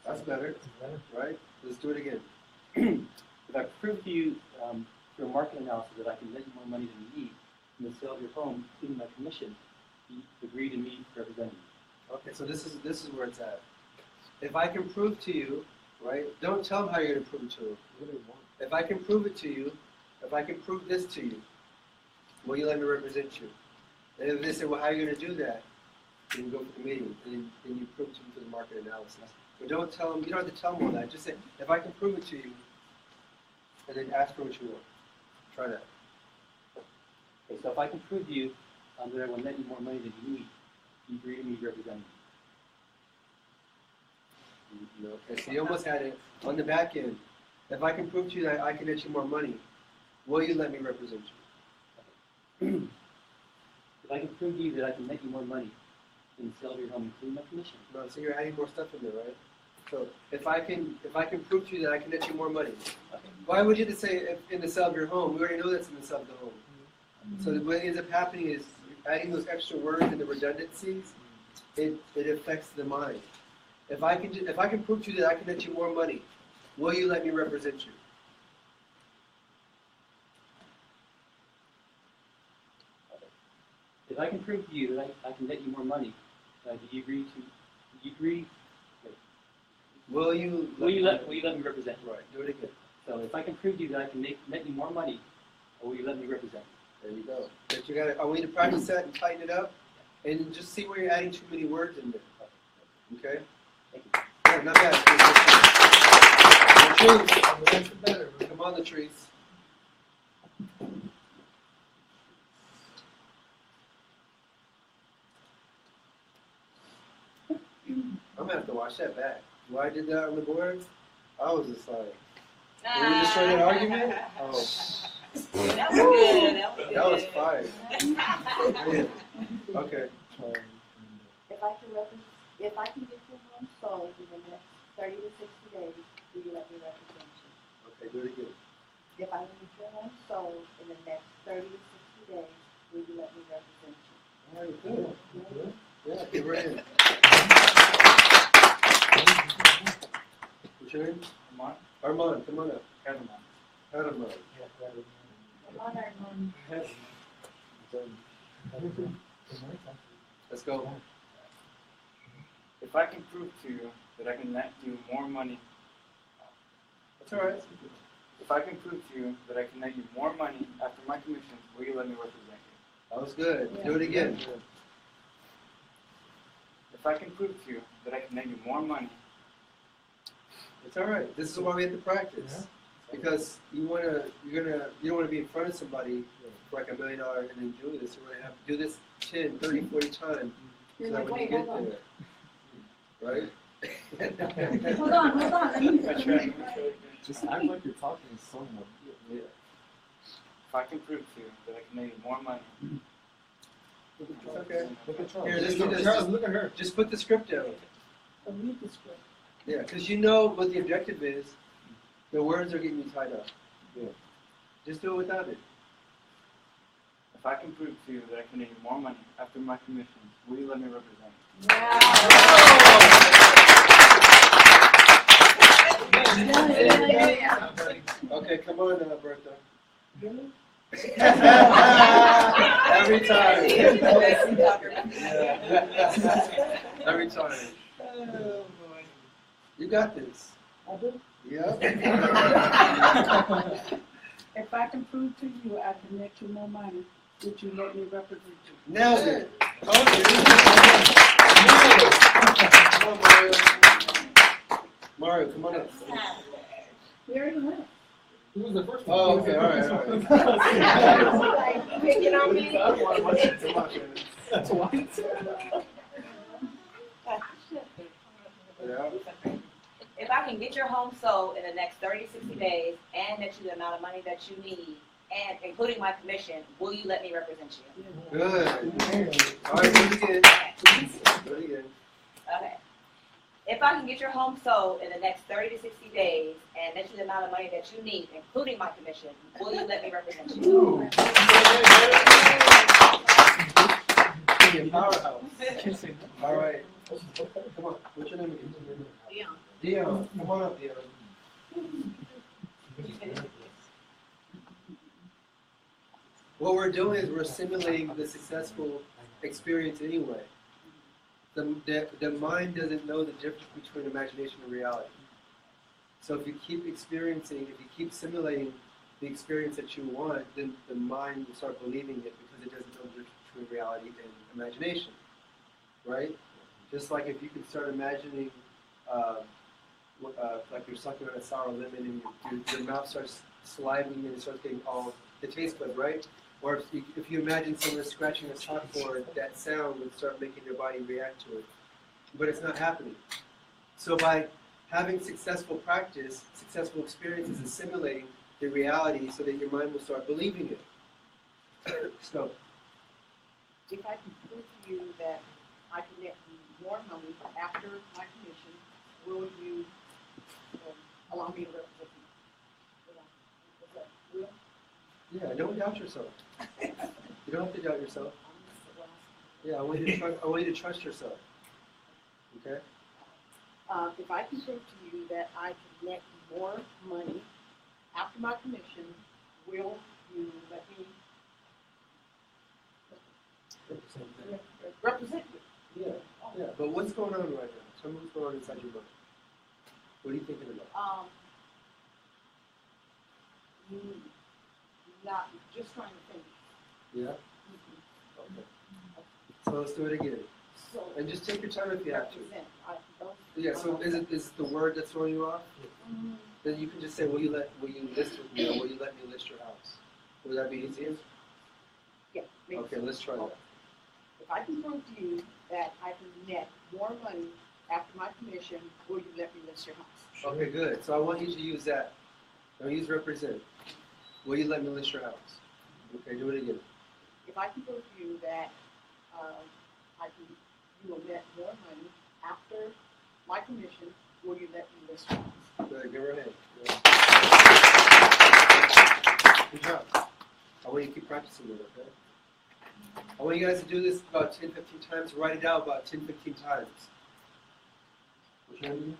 Speaker 1: That's better, right? Let's do it again.
Speaker 9: If I prove to you through a market analysis that I can net you more money than you need in the sale of your home, including my commission, you agree to me representing you.
Speaker 1: Okay, so this is where it's at. If I can prove to you, right? Don't tell them how you're going to prove it to them. If I can prove it to you, if I can prove this to you, will you let me represent you? And if they say, well, how are you going to do that? Then you go for the meeting, and then you prove it to them through the market analysis. But don't tell them, you don't have to tell them all that. Just say, if I can prove it to you, and then ask for what you want. Try that.
Speaker 9: Okay, so if I can prove to you that I will net you more money than you need, you agree to me representing you.
Speaker 1: Okay, so you almost had it on the back end. If I can prove to you that I can get you more money, will you let me represent you?
Speaker 9: If I can prove to you that I can net you more money in the sale of your home, including my commission,
Speaker 1: No, so you're adding more stuff in there, right? So if I can prove to you that I can get you more money, why would you just say in the sale of your home? We already know that's in the sale of the home. So what ends up happening is adding those extra words and the redundancies, it affects the mind. If I can prove to you that I can get you more money, will you let me represent you?
Speaker 9: if I can prove to you that I can net you more money, do you agree?
Speaker 1: Will you
Speaker 9: Will you let me represent you?
Speaker 1: Right, do it again.
Speaker 9: So if I can prove to you that I can net you more money, will you let me represent you?
Speaker 1: There you go. But you got. I want you to practice that and tighten it up, and just see where you're adding too many words in there. Okay.
Speaker 9: Thank you.
Speaker 1: bad, not bad. The trees. Come on, the trees. I'm gonna have to watch that back. Why I did that on the board? I was just like, did we destroy that argument? Oh,
Speaker 3: That was good,
Speaker 1: that was fire. Yeah. Okay.
Speaker 7: If I can get your home sold in the next 30 to 60 days, will you let me represent you?
Speaker 1: Okay, do it again.
Speaker 7: If I can get your home sold in the next 30 to 60 days, will you let me represent you?
Speaker 1: All right, good. Yeah, get right in. What's your name? Armand, come on up. Armand. Let's go.
Speaker 2: If I can prove to you that I can net you more money,
Speaker 1: That's all right.
Speaker 2: if I can prove to you that I can net you more money after my commissions, will you let me represent you?
Speaker 1: That was good. Do it again.
Speaker 2: If I can prove to you that I can net you more money,
Speaker 1: It's all right. This is why we have to practice. Because you don't want to be in front of somebody for like $1 million and then do this. You're going to have to do this 10, 30, 40 times so that when you get there. Right?
Speaker 7: Hold on, let me.
Speaker 10: Just act like you're talking to someone.
Speaker 1: Yeah.
Speaker 2: if I can prove to you that I can net you more money,
Speaker 1: It's okay.
Speaker 10: Look at Charles.
Speaker 1: Here, just,
Speaker 10: Charles,
Speaker 1: just,
Speaker 10: look at her.
Speaker 1: just put the script down. Yeah, because you know what the objective is. The words are getting you tied up.
Speaker 10: Yeah.
Speaker 1: Just do it without it.
Speaker 2: if I can prove to you that I can net you more money after my commissions, will you let me represent you?
Speaker 1: Okay, come on now, Bertha. Every time. Every time.
Speaker 5: Oh, boy.
Speaker 1: You got this.
Speaker 11: I do.
Speaker 1: Yep.
Speaker 11: If I can prove to you I can make you more money, would you let me represent you?
Speaker 1: Nailed it. Come on, Mario. Mario, come on up.
Speaker 11: We already went.
Speaker 10: Who was the first one?
Speaker 1: Oh, okay, all right.
Speaker 3: Picking on me?
Speaker 10: That's white.
Speaker 1: Yeah.
Speaker 3: If I can get your home sold in the next 30, 60 days and net you the amount of money that you need, and including my commission, will you let me represent you?
Speaker 1: Good. All right, do it again. Do it again.
Speaker 3: Okay. If I can get your home sold in the next 30 to 60 days and net you the amount of money that you need, including my commission, will you let me represent you?
Speaker 1: Be a powerhouse. All right. Come on. What's your name again? Dion. Come on up, Dion. What we're doing is we're simulating the successful experience anyway. The mind doesn't know the difference between imagination and reality. So if you keep experiencing, if you keep simulating the experience that you want, then the mind will start believing it because it doesn't know the difference between reality and imagination, right? Just like if you can start imagining, like you're sucking on a sour lemon and your mouth starts sliding and it starts getting all the taste buds, right? Or if you imagine someone scratching a chalkboard, that sound would start making your body react to it. But it's not happening. So by having successful practice, successful experiences, and simulating the reality so that your mind will start believing it. So,
Speaker 11: If I can prove to you that I can net you more money after my commission, will you allow me to represent you? Will?
Speaker 1: yeah, don't doubt yourself. You don't have to doubt yourself. Yeah, I want you to trust yourself. Okay?
Speaker 11: If I can prove to you that I can net you more money after my commission, will you let me represent you?
Speaker 1: Yeah, yeah. But what's going on right now? Tell me what's going on inside your mind. What are you thinking about?
Speaker 11: You not just trying to think.
Speaker 1: Yeah? Okay. So let's do it again.
Speaker 11: So
Speaker 1: And just take your time if you have to.
Speaker 11: represent,
Speaker 1: Yeah, so is it the word that's throwing you off? Then you can just say, will you list with me, or will you let me list your house? Would that be easier?
Speaker 11: Yeah, maybe.
Speaker 1: Okay, let's try that.
Speaker 11: If I can prove to you that I can net more money after my commission, will you let me list your house?
Speaker 1: Okay, good. So I want you to use that. Don't use represent. Will you let me list your house? Okay, do it again.
Speaker 11: If I can prove to you that you will net more money after my commission, will you let me list your house?
Speaker 1: Good, give her a hand. Good job. I want you to keep practicing it, okay? I want you guys to do this about 10, 15 times. Write it out about 10, 15 times. What's your name?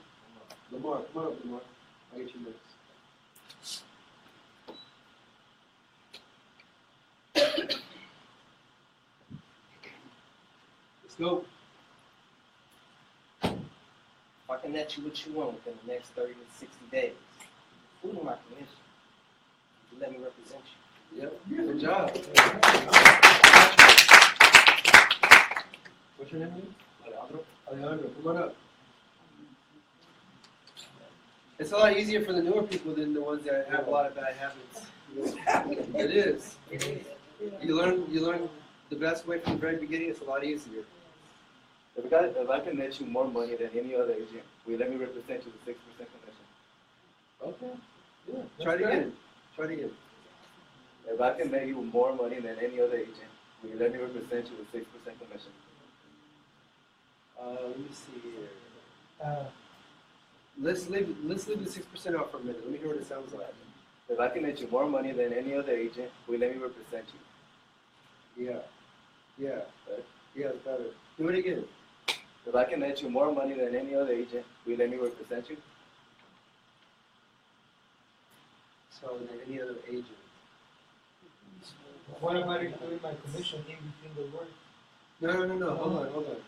Speaker 1: Lamar. Come on up, Lamar. I'll get you next. Let's go.
Speaker 12: If I can net you what you want within the next 30 to 60 days, including my commission, you let me represent you.
Speaker 1: Yep. Good job. What's your name?
Speaker 12: Alejandro?
Speaker 1: Alejandro, come on up. It's a lot easier for the newer people than the ones that have a lot of bad habits. It is. You learn the best way from the very beginning. It's a lot easier.
Speaker 13: If I can net you more money than any other agent, will you let me represent you with 6% commission?
Speaker 1: Okay. Yeah. Try it again. Try it again.
Speaker 13: If I can net you more money than any other agent, will you let me represent you with 6% commission?
Speaker 1: Let me see here. Let's leave the 6% out for a minute. Let me hear what it sounds like.
Speaker 13: If I can net you more money than any other agent, will you let me represent you?
Speaker 1: Yeah. Yeah. Yeah, it's better. Do it again.
Speaker 13: If I can net you more money than any other agent, will you let me represent you?
Speaker 1: So than any other agent.
Speaker 4: What about including my commission in between the words?
Speaker 1: No. Hold on.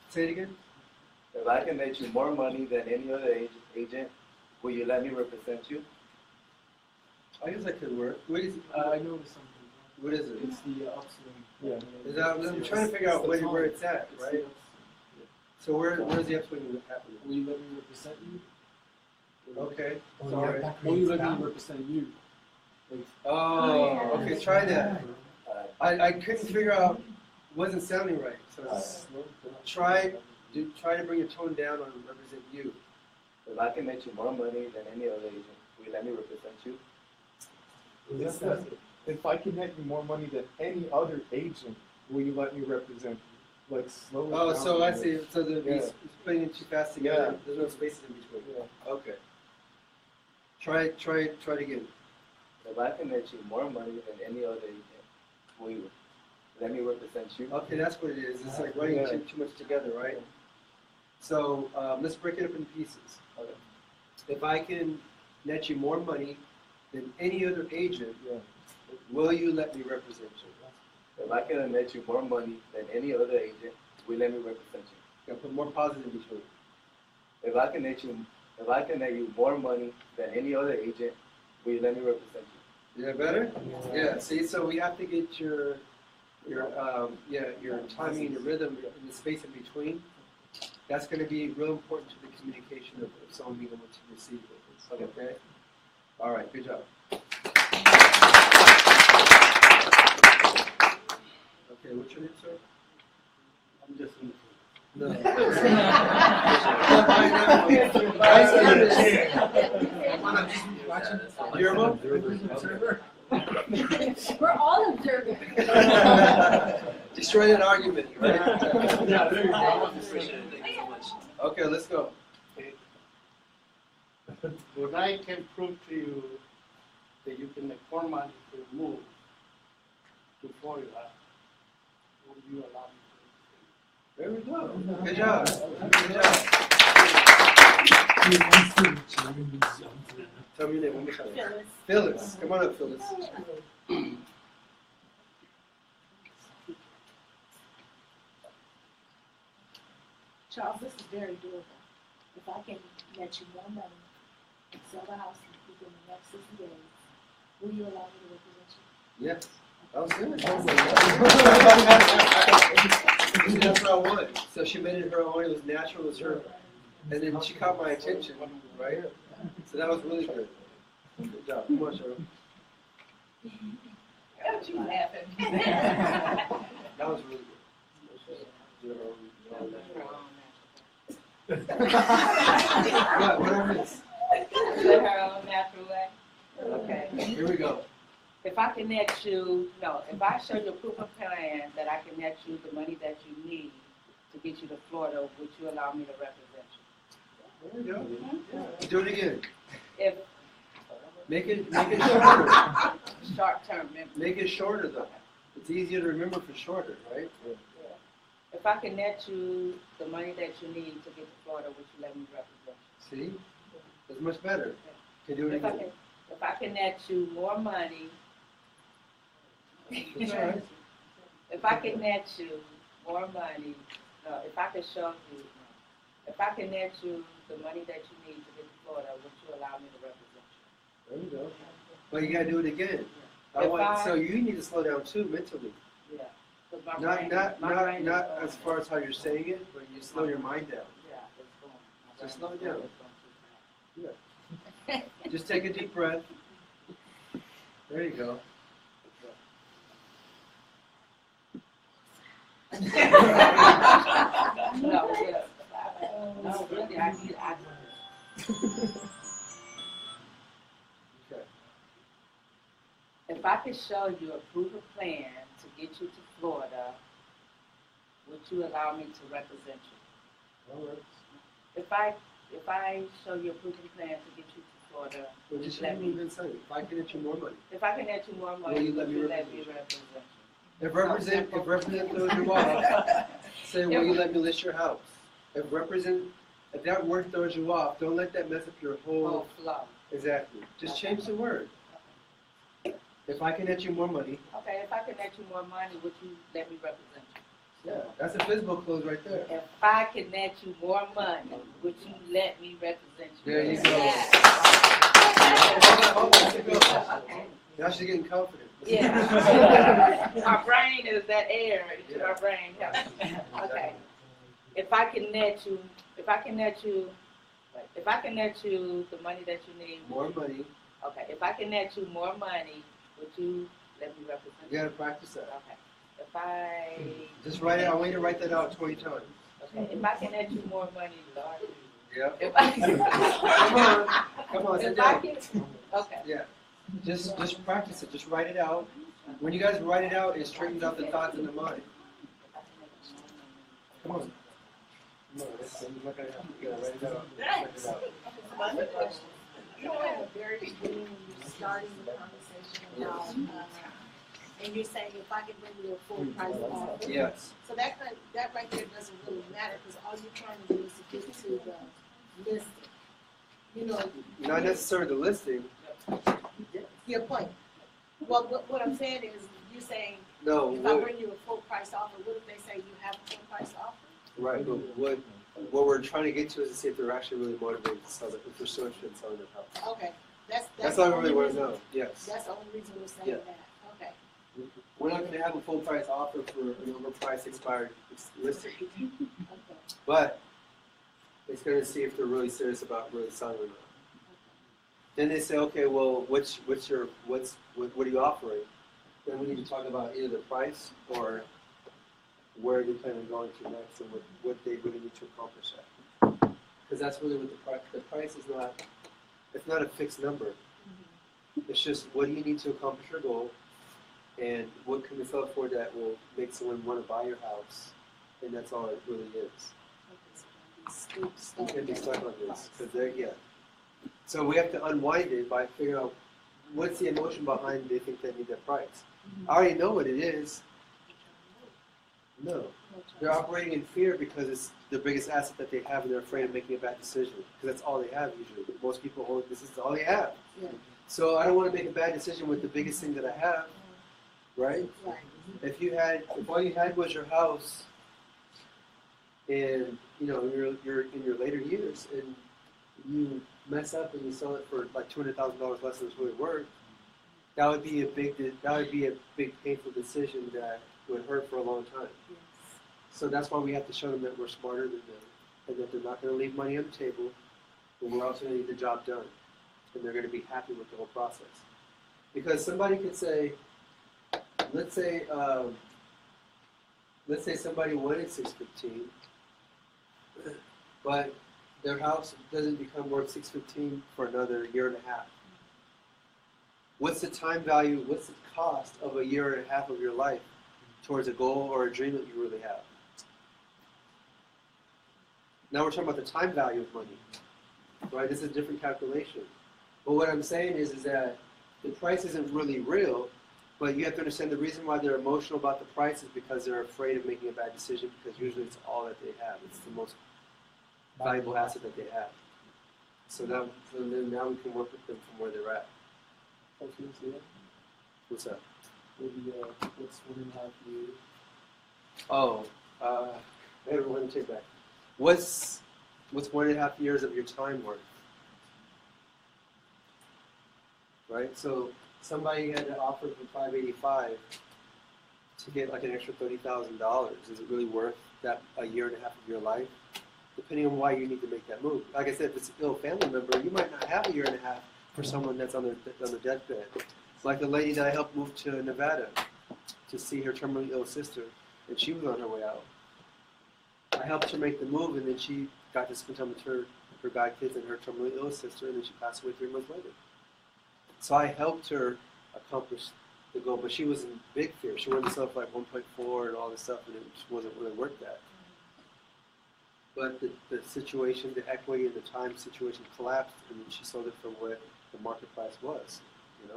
Speaker 1: Say it again.
Speaker 13: If I can net you more money than any other agent, will you let me represent you?
Speaker 1: I guess that could work. What is it?
Speaker 10: I noticed something.
Speaker 1: What is it?
Speaker 10: It's the upswing. Yeah.
Speaker 1: Is that, I'm trying to figure out where it's at, right? So where's the upswing happening?
Speaker 10: Will you let me represent you?
Speaker 1: Okay.
Speaker 10: Or
Speaker 1: Sorry.
Speaker 10: will you let me represent you? Like,
Speaker 1: Oh, okay. Try that. I couldn't figure out. It wasn't sounding right. So try to bring your tone down on represent you.
Speaker 13: If I can net you more money than any other agent, will you let me represent you?
Speaker 10: it says, if I can net you more money than any other agent, will you let me represent you? Like slow it
Speaker 1: Oh,
Speaker 10: down
Speaker 1: so
Speaker 10: a
Speaker 1: I
Speaker 10: bit.
Speaker 1: see. So he's putting it too fast together.
Speaker 10: Yeah.
Speaker 1: There's no spaces in between.
Speaker 10: Yeah.
Speaker 1: Okay. Try it again.
Speaker 13: If I can net you more money than any other agent, will you let me represent you?
Speaker 1: Okay, that's what it is. It's like running too much together, right? So let's break it up into pieces.
Speaker 13: Okay.
Speaker 1: If I can net you more money than any other agent, will you let me represent you?
Speaker 13: If I can net you more money than any other agent, will you let me represent you?
Speaker 1: Yeah, put more pauses in between.
Speaker 13: If I can net you more money than any other agent, will you let me represent you?
Speaker 1: Is that better? Yeah. See, so we have to get your timing and your rhythm and the space in between. That's going to be real important to the communication of someone being able to receive it. Okay. All right. Good job. Okay. What's your name, sir?
Speaker 9: I'm just in
Speaker 1: No. You're a observer?
Speaker 7: We're all observing.
Speaker 1: Destroy that argument, right?
Speaker 10: Yeah, there you go.
Speaker 1: Okay, let's go.
Speaker 14: When I can prove to you that you can make more money to move to Florida, will you allow me to?
Speaker 1: There we go. Good job. Good job. Tell me your name one more time. Phyllis. Come on up, Phyllis.
Speaker 15: Charles, this is very doable. If I can net you more money and sell the house within the next 60 days, will you allow me to represent you?
Speaker 1: Yes. That was good. See, that's what I wanted. So she made it her own. It was natural. It was her. And then she caught my attention, right? So that was really good. Good job. Come on, Cheryl.
Speaker 5: Don't you laughing?
Speaker 1: That was really good. What I miss?
Speaker 5: Let her own natural way. Okay.
Speaker 1: Here we go.
Speaker 5: If I connect you, no, if I show you a proof of plan that I connect you the money that you need to get you to Florida, would you allow me to represent you?
Speaker 1: There we go. Yeah. Do it again.
Speaker 5: If
Speaker 1: Make it shorter.
Speaker 5: short term memory.
Speaker 1: Make it shorter though. It's easier to remember for shorter, right?
Speaker 5: If I connect you the money that you need to get to Florida, would you let me represent you?
Speaker 1: See? It's much better. Can do it
Speaker 5: If I
Speaker 1: again.
Speaker 5: can, if I connect you more money,
Speaker 1: That's all right.
Speaker 5: if I connect you more money, no, if I can show you, if I connect you the money that you need to get to Florida, would you allow me to represent you?
Speaker 1: There you go. But you gotta do it again. So you need to slow down too mentally.
Speaker 5: Yeah. 'Cause my brain
Speaker 1: Not
Speaker 5: is
Speaker 1: as far as how you're saying it, but you slow your mind down.
Speaker 5: Yeah, it's going. My
Speaker 1: Just
Speaker 5: brain
Speaker 1: slow down.
Speaker 5: is going too fast.
Speaker 1: Yeah. Just take a deep breath. There you go.
Speaker 5: No, yeah. No, really, I need,
Speaker 1: Okay.
Speaker 5: if I could show you a proof of plan to get you to Florida, would you allow me to represent you?
Speaker 1: All right.
Speaker 5: If I show you a proof of plan to get you to Florida,
Speaker 1: Well,
Speaker 5: would
Speaker 1: just
Speaker 5: you let
Speaker 1: let me
Speaker 5: me?
Speaker 1: say, if I can get you more money.
Speaker 5: If I can get you more money,
Speaker 1: Will you
Speaker 5: would
Speaker 1: let me
Speaker 5: you let me
Speaker 1: represent
Speaker 5: represent you?
Speaker 1: If represent throws you off, say, will you let me list your house? If that word throws you off, don't let that mess up your
Speaker 5: Oh,
Speaker 1: whole.
Speaker 5: flow.
Speaker 1: Exactly. Just change the word. If I can get you more money,
Speaker 5: Okay, if I connect you more money, would you let me represent you?
Speaker 1: yeah, that's a physical close right there.
Speaker 5: If I connect you more money, would you let me represent you?
Speaker 1: There you go.
Speaker 5: Yes.
Speaker 1: Hold on, let it go. Now she's getting confident.
Speaker 5: Yeah. My brain is that air into my brain. Okay. If I connect you the money that you need.
Speaker 1: More money.
Speaker 5: Okay, if I connect you more money, would you let me represent
Speaker 1: You gotta practice that.
Speaker 5: Okay. If I
Speaker 1: Just write it. I want you to write that out 20 times.
Speaker 5: okay, if I connect you more money, Lord.
Speaker 1: Yeah.
Speaker 5: If I
Speaker 1: Come on, sit
Speaker 5: if I
Speaker 1: down.
Speaker 5: can, okay.
Speaker 1: Yeah. Just practice it. Just write it out. When you guys write it out, it straightens out the thoughts in the mind. Come on. Come on. You're not gonna have to write it out. Write it out.
Speaker 15: You know, at the very beginning, when you're starting the conversation about, and you're saying if I could bring you a full price offer.
Speaker 1: Yes.
Speaker 15: So that right there doesn't really matter, because all you're trying to do is to get to the listing. You know.
Speaker 1: Not necessarily the listing.
Speaker 15: Your point. Well, what I'm saying is, you're saying,
Speaker 1: No.
Speaker 15: if I bring you a full price offer, what if they say you have a full price offer?
Speaker 1: Right. But what we're trying to get to is to see if they're actually really motivated to sell it, if they're so interested in selling their house.
Speaker 15: Okay,
Speaker 1: That's all I really want to know. Yes.
Speaker 15: That's the only reason we're saying
Speaker 1: Yeah.
Speaker 15: that. Okay.
Speaker 1: We're not going to have a full price offer for an overpriced expired listing, but it's going to see if they're really serious about really selling or not. Then they say, okay, well, what are you offering? Then we need to talk about either the price or where they plan on going to next and what they really need to accomplish that. Because that's really what the price is not. It's not a fixed number. It's just what do you need to accomplish your goal, and what can we sell for that will make someone want to buy your house, and that's all it really is. You can't be stuck on this because So we have to unwind it by figuring out what's the emotion behind they think they need that price. I already know what it is. No. They're operating in fear because it's the biggest asset that they have and they're afraid of making a bad decision. Because that's all they have usually. Most people this is all they have.
Speaker 15: Yeah.
Speaker 1: So I don't want to make a bad decision with the biggest thing that I have. Right?
Speaker 15: Right.
Speaker 1: If all you had was your house and you're in your later years and you mess up and you sell it for like $200,000 less than it's really worth, that would be a big painful decision that would hurt for a long time. So that's why we have to show them that we're smarter than them, and that they're not going to leave money on the table, but we're also going to get the job done, and they're going to be happy with the whole process. Because somebody could say, let's say somebody wanted 615, but their house doesn't become worth 615 for another year and a half. What's the time value? What's the cost of a year and a half of your life towards a goal or a dream that you really have? Now we're talking about the time value of money, right? This is a different calculation. But what I'm saying is that the price isn't really real, but you have to understand the reason why they're emotional about the price is because they're afraid of making a bad decision, because usually it's all that they have. It's the most valuable asset that they have. So then now we can work with them from where they're at. What's that?
Speaker 2: What's 1.5 years?
Speaker 1: Oh, everyone take that. What's 1.5 years of your time worth? Right? So somebody had to offer for $585 to get like an extra $30,000. Is it really worth that a year and a half of your life? Depending on why you need to make that move. Like I said, if it's an ill family member, you might not have a year and a half for someone that's on their deathbed. It's like the lady that I helped move to Nevada to see her terminally ill sister, and she was on her way out. I helped her make the move, and then she got to spend time with her godkids and her terminally ill sister, and then she passed away 3 months later. So I helped her accomplish the goal, but she was in big fear. She wanted to sell for like 1.4 and all this stuff, and it just wasn't really worth that. But the situation, the equity and the time situation collapsed, and then she sold it for what the market price was, and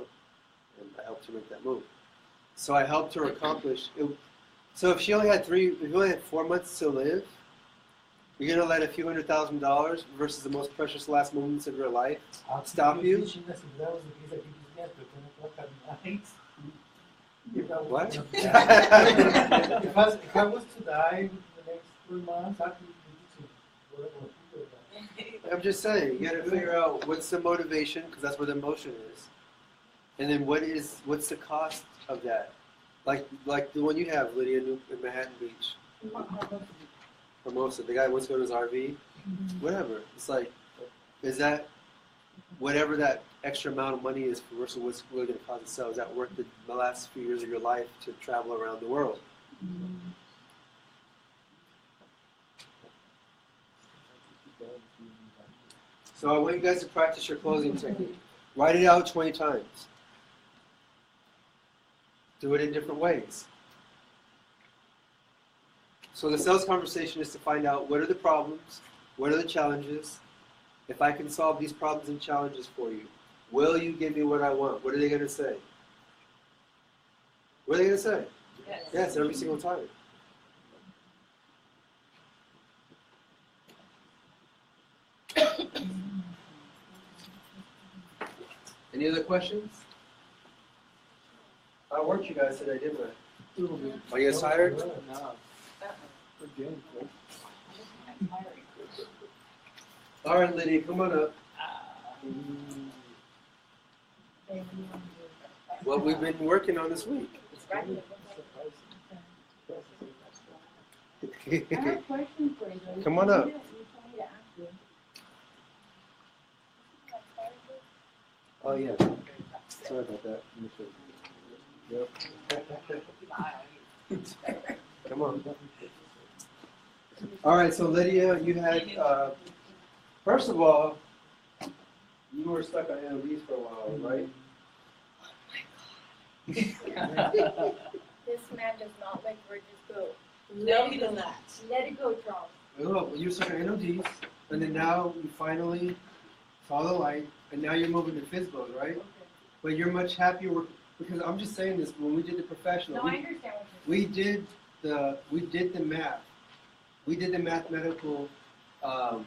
Speaker 1: I helped her make that move. So I helped her accomplish it. So if she only had 4 months to live, you're gonna let a few $100,000 versus the most precious last moments of your life stop you? What?
Speaker 4: If I was to die in the next 3 months, I'd be
Speaker 1: I'm just saying, you got to figure out what's the motivation, because that's where the emotion is, and then what's the cost of that, like the one you have, Lydia, in Manhattan Beach, Hermosa, the guy wants to go to his RV, whatever. It's like, is that whatever that extra amount of money is versus what's really going to cost to sell? Is that worth the last few years of your life to travel around the world? So I want you guys to practice your closing technique. Write it out 20 times. Do it in different ways. So the sales conversation is to find out what are the problems, what are the challenges. If I can solve these problems and challenges for you, will you give me what I want? What are they going to say? What are they going to say?
Speaker 3: Yes.
Speaker 1: Yes, every single time. Any other questions? I worked you guys today, didn't I? Are you guys tired?
Speaker 2: No. Again,
Speaker 1: All right, Lydia, come on up. What we've been working on this week.
Speaker 7: I have a question for you.
Speaker 1: Come on up.
Speaker 7: You told me to ask you.
Speaker 1: Oh, yeah. Sorry about that. Yep. Come on. All right, so Lydia, you had, first of all, you were stuck on NODs for a while, right?
Speaker 7: This man does not let Bridges go.
Speaker 3: No, he does not.
Speaker 7: Let it go, Charles.
Speaker 1: Oh, you were stuck on NODs, and then now you finally saw the light, and now you're moving to FISBOs, right? But you're much happier because I'm just saying this. When we did the professional,
Speaker 7: No, I understand what you're
Speaker 1: we did the math. We did the mathematical on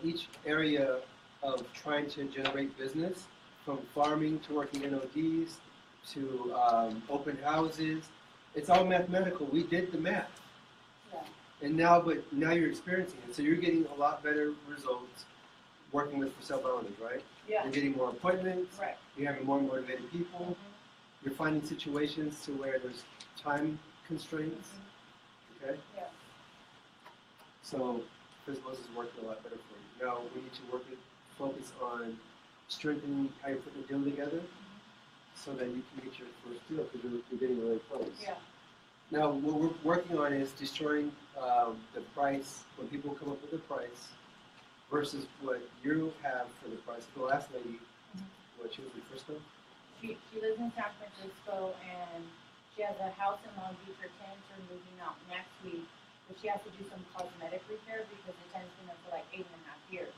Speaker 1: each area of trying to generate business, from farming to working NODs to open houses. It's all mathematical. We did the math.
Speaker 7: Yeah.
Speaker 1: And now you're experiencing it, so you're getting a lot better results working with for sale by owners, right?
Speaker 3: Yeah.
Speaker 1: You're getting more appointments.
Speaker 3: Right.
Speaker 1: You're having more motivated people. You're finding situations to where there's time constraints. Okay.
Speaker 3: Yeah.
Speaker 1: So Prismos is working a lot better for you. Now we need to focus on strengthening how you put the deal together, so that you can get your first deal because you're getting really close.
Speaker 3: Yeah.
Speaker 1: Now what we're working on is destroying the price when people come up with a price versus what you have for the price. The last lady, what she was in Frisco.
Speaker 7: She lives in San Francisco and she has a house in Long Beach. Her tenants are moving out next week, but she has to do some cosmetic repair because the tenant's been there for like 8.5 years.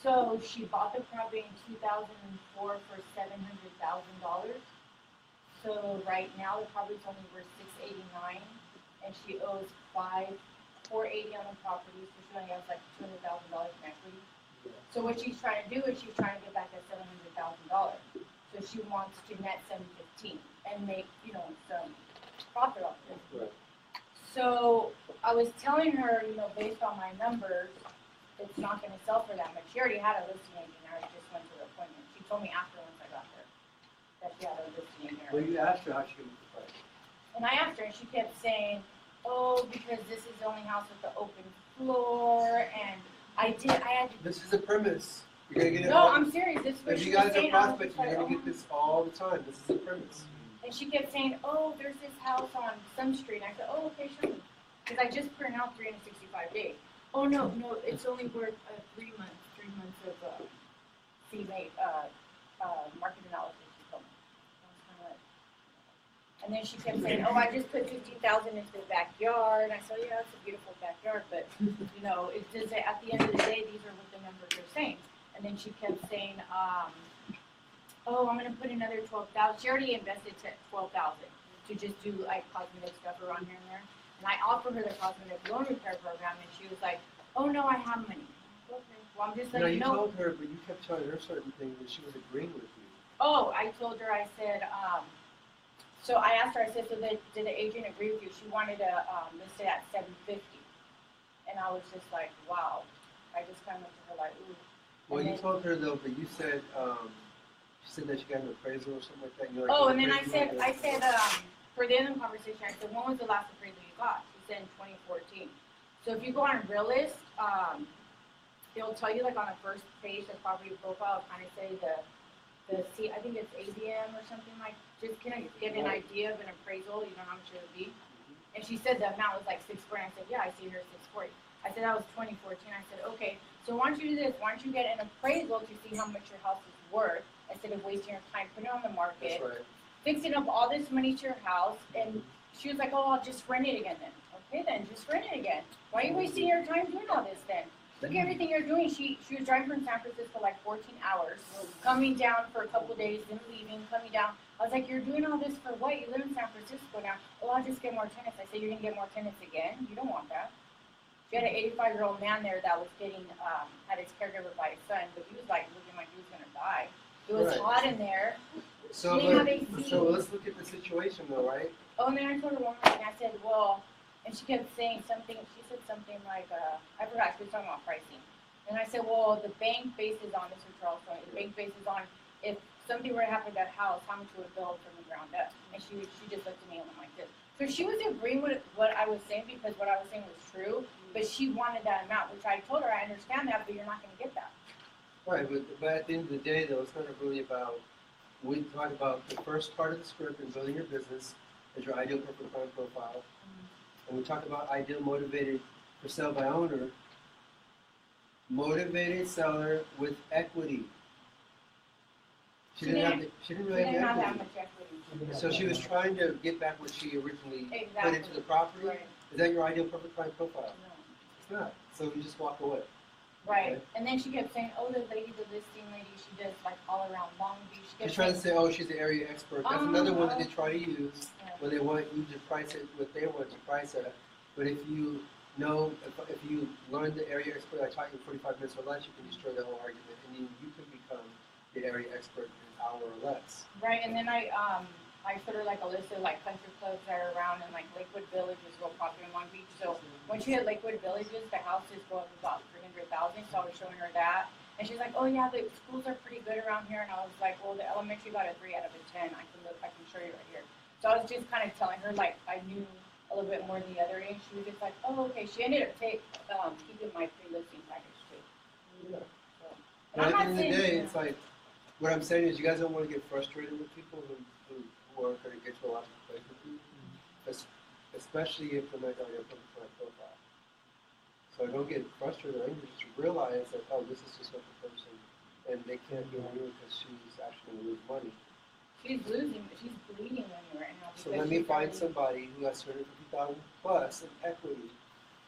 Speaker 7: So she bought the property in 2004 for $700,000. So right now the property's only worth $689, and she owes $480 on the property, so she only has like $200,000 in equity. So what she's trying to do is she's trying to get back that $700,000. So she wants to net $715 and make some profit off it.
Speaker 1: Right.
Speaker 7: So I was telling her, based on my numbers, it's not going to sell for that much. She already had a listing agent. I just went to the appointment. She told me after once I got there that she had a listing agent.
Speaker 1: Well, you asked her how she can make the price.
Speaker 7: And I asked her, and she kept saying, "Oh, because this is the only house with the open floor." And I had to.
Speaker 1: This is a premise. You're gonna get it.
Speaker 7: No,
Speaker 1: all.
Speaker 7: I'm serious. This is what
Speaker 1: If
Speaker 7: she
Speaker 1: you
Speaker 7: was
Speaker 1: guys are
Speaker 7: saying. I was
Speaker 1: prospects,
Speaker 7: just
Speaker 1: you're
Speaker 7: like,
Speaker 1: gonna get this all the time. This is a premise.
Speaker 7: And she kept saying, "Oh, there's this house on some street." And I said, "Oh, okay, sure." Because I just printed out 365 days. Oh no, it's only worth 3 months. 3 months of CMA market analysis. She told me. I was kinda like, and then she kept saying, "Oh, I just put 15,000 into the backyard." And I said, "Yeah, it's a beautiful backyard, but it does. At the end of the day, these are what the numbers are saying." And then she kept saying, "Oh, I'm gonna put another 12,000." She already invested 12,000 to just do like cosmetic stuff around here and there. And I offered her the cosmetic loan repair program, and she was like, "Oh no, I have money." Okay, well I'm just like,
Speaker 1: You told her, but you kept telling her certain things, and she was agreeing with you.
Speaker 7: Oh, I told her, I said, so I asked her, I said, so did the agent agree with you? She wanted to list it at $750. And I was just like, wow. I just kind of looked at her like, ooh.
Speaker 1: Well, you told her though, but you said, she said that she got an appraisal or something like that. And you're like,
Speaker 7: oh, and then I said, for the end of the conversation, I said, when was the last appraisal you got? She said in 2014. So if you go on Realist, it'll tell you like on the first page, the property profile, kind of say I think it's AVM or something like, just kind of get an idea of an appraisal, you know how much it would be. And she said the amount was like $640. I said, yeah, I see here 640. I said, that was 2014. I said, okay, so why don't you do this? Why don't you get an appraisal to see how much your house is worth instead of wasting your time putting it on the market,
Speaker 1: That's right.
Speaker 7: fixing up all this money to your house. And she was like, oh, I'll just rent it again then. Okay, then just rent it again. Why are you wasting your time doing all this then? Look at everything you're doing. She was driving from San Francisco like 14 hours, coming down for a couple of days, then leaving, coming down. I was like, you're doing all this for what? You live in San Francisco now. Oh, I'll just get more tenants. I said, you're going to get more tenants again? You don't want that. She had an 85-year-old man there that was getting, had his caregiver by his son, but he was like looking like he was going to die. It was hot in there.
Speaker 1: So, so let's look at the situation though, right?
Speaker 7: Oh, and then I told her one more thing. I said, well, and she kept saying something. She said something like, I forgot. She was talking about pricing. And I said, well, the bank bases on this, which Charles told me. The bank bases on if something were to happen to that house, how much it would build from the ground up. And she just looked at me and went like this. So she was agreeing with what I was saying because what I was saying was true, but she wanted that amount, which I told her I understand that, but you're not going to get that.
Speaker 1: Right, but at the end of the day, though, it's not really about. We talk about the first part of the script in building your business as your ideal corporate client profile. And we talk about ideal motivated for sale by owner, motivated seller with equity. She didn't really have the equity.
Speaker 7: Much equity.
Speaker 1: So she was trying to get back what she originally put into the property.
Speaker 7: Right.
Speaker 1: Is that your ideal corporate client profile?
Speaker 7: No.
Speaker 1: It's not. So you just walk away.
Speaker 7: Right.
Speaker 1: Okay.
Speaker 7: And then she kept saying, oh, the listing lady, she does like all around Long Beach.
Speaker 1: She's trying to say, oh, she's the area expert. That's another one that they try to use when they want you to price it what they want to price it. But if you know, if you learn the area expert, I taught you in 45 minutes or less, you can destroy the whole argument, and then you can become the area expert in an hour or less.
Speaker 7: Right. And then I put her like a list of like country clubs that are around, and like Lakewood Village is real popular in Long Beach. So once you hit Lakewood Villages, the houses go up about 300,000. So I was showing her that. And she's like, oh yeah, the schools are pretty good around here. And I was like, well, the elementary got a 3 out of a 10. I can show you right here. So I was just kind of telling her like I knew a little bit more than the other age. She was just like, oh okay. She ended up keeping my pre-listing package too.
Speaker 1: Yeah.
Speaker 7: So,
Speaker 1: But
Speaker 7: I'm
Speaker 1: at the
Speaker 7: not
Speaker 1: end of the
Speaker 7: saying,
Speaker 1: day, it's like, what I'm saying is you guys don't want to get frustrated with people who are going to get you a lot of place with you, especially if they're not going to put my profile. So don't get frustrated or angry, just realize that, oh, this is just what the person, and they can't do it because she's actually going to lose money.
Speaker 7: she's losing, she's bleeding money right now.
Speaker 1: So
Speaker 7: because
Speaker 1: let me
Speaker 7: she's
Speaker 1: find
Speaker 7: already-
Speaker 1: somebody who has 250,000 plus in equity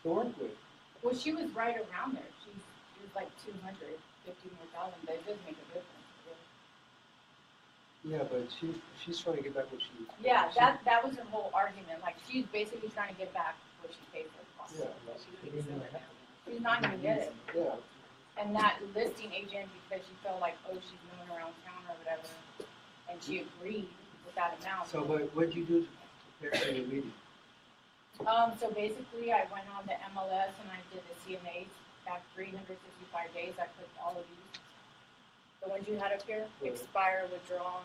Speaker 1: to work with.
Speaker 7: Well, she was right around there. She was like 250 more thousand, but it does make a difference.
Speaker 1: Yeah, but she's trying to get back what she.
Speaker 7: Yeah, that was her whole argument. Like she's basically trying to get back what she paid for the cost.
Speaker 1: Yeah.
Speaker 7: She's not gonna get it.
Speaker 1: Yeah.
Speaker 7: And that listing agent, because she felt like, oh, she's moving around town or whatever, and she agreed with that amount.
Speaker 1: So what did you do to prepare for your meeting?
Speaker 7: So basically, I went on the MLS and I did the CMAs back 365 days. I clicked all of these. The ones you had up here,
Speaker 1: Right.
Speaker 7: expire, withdrawn.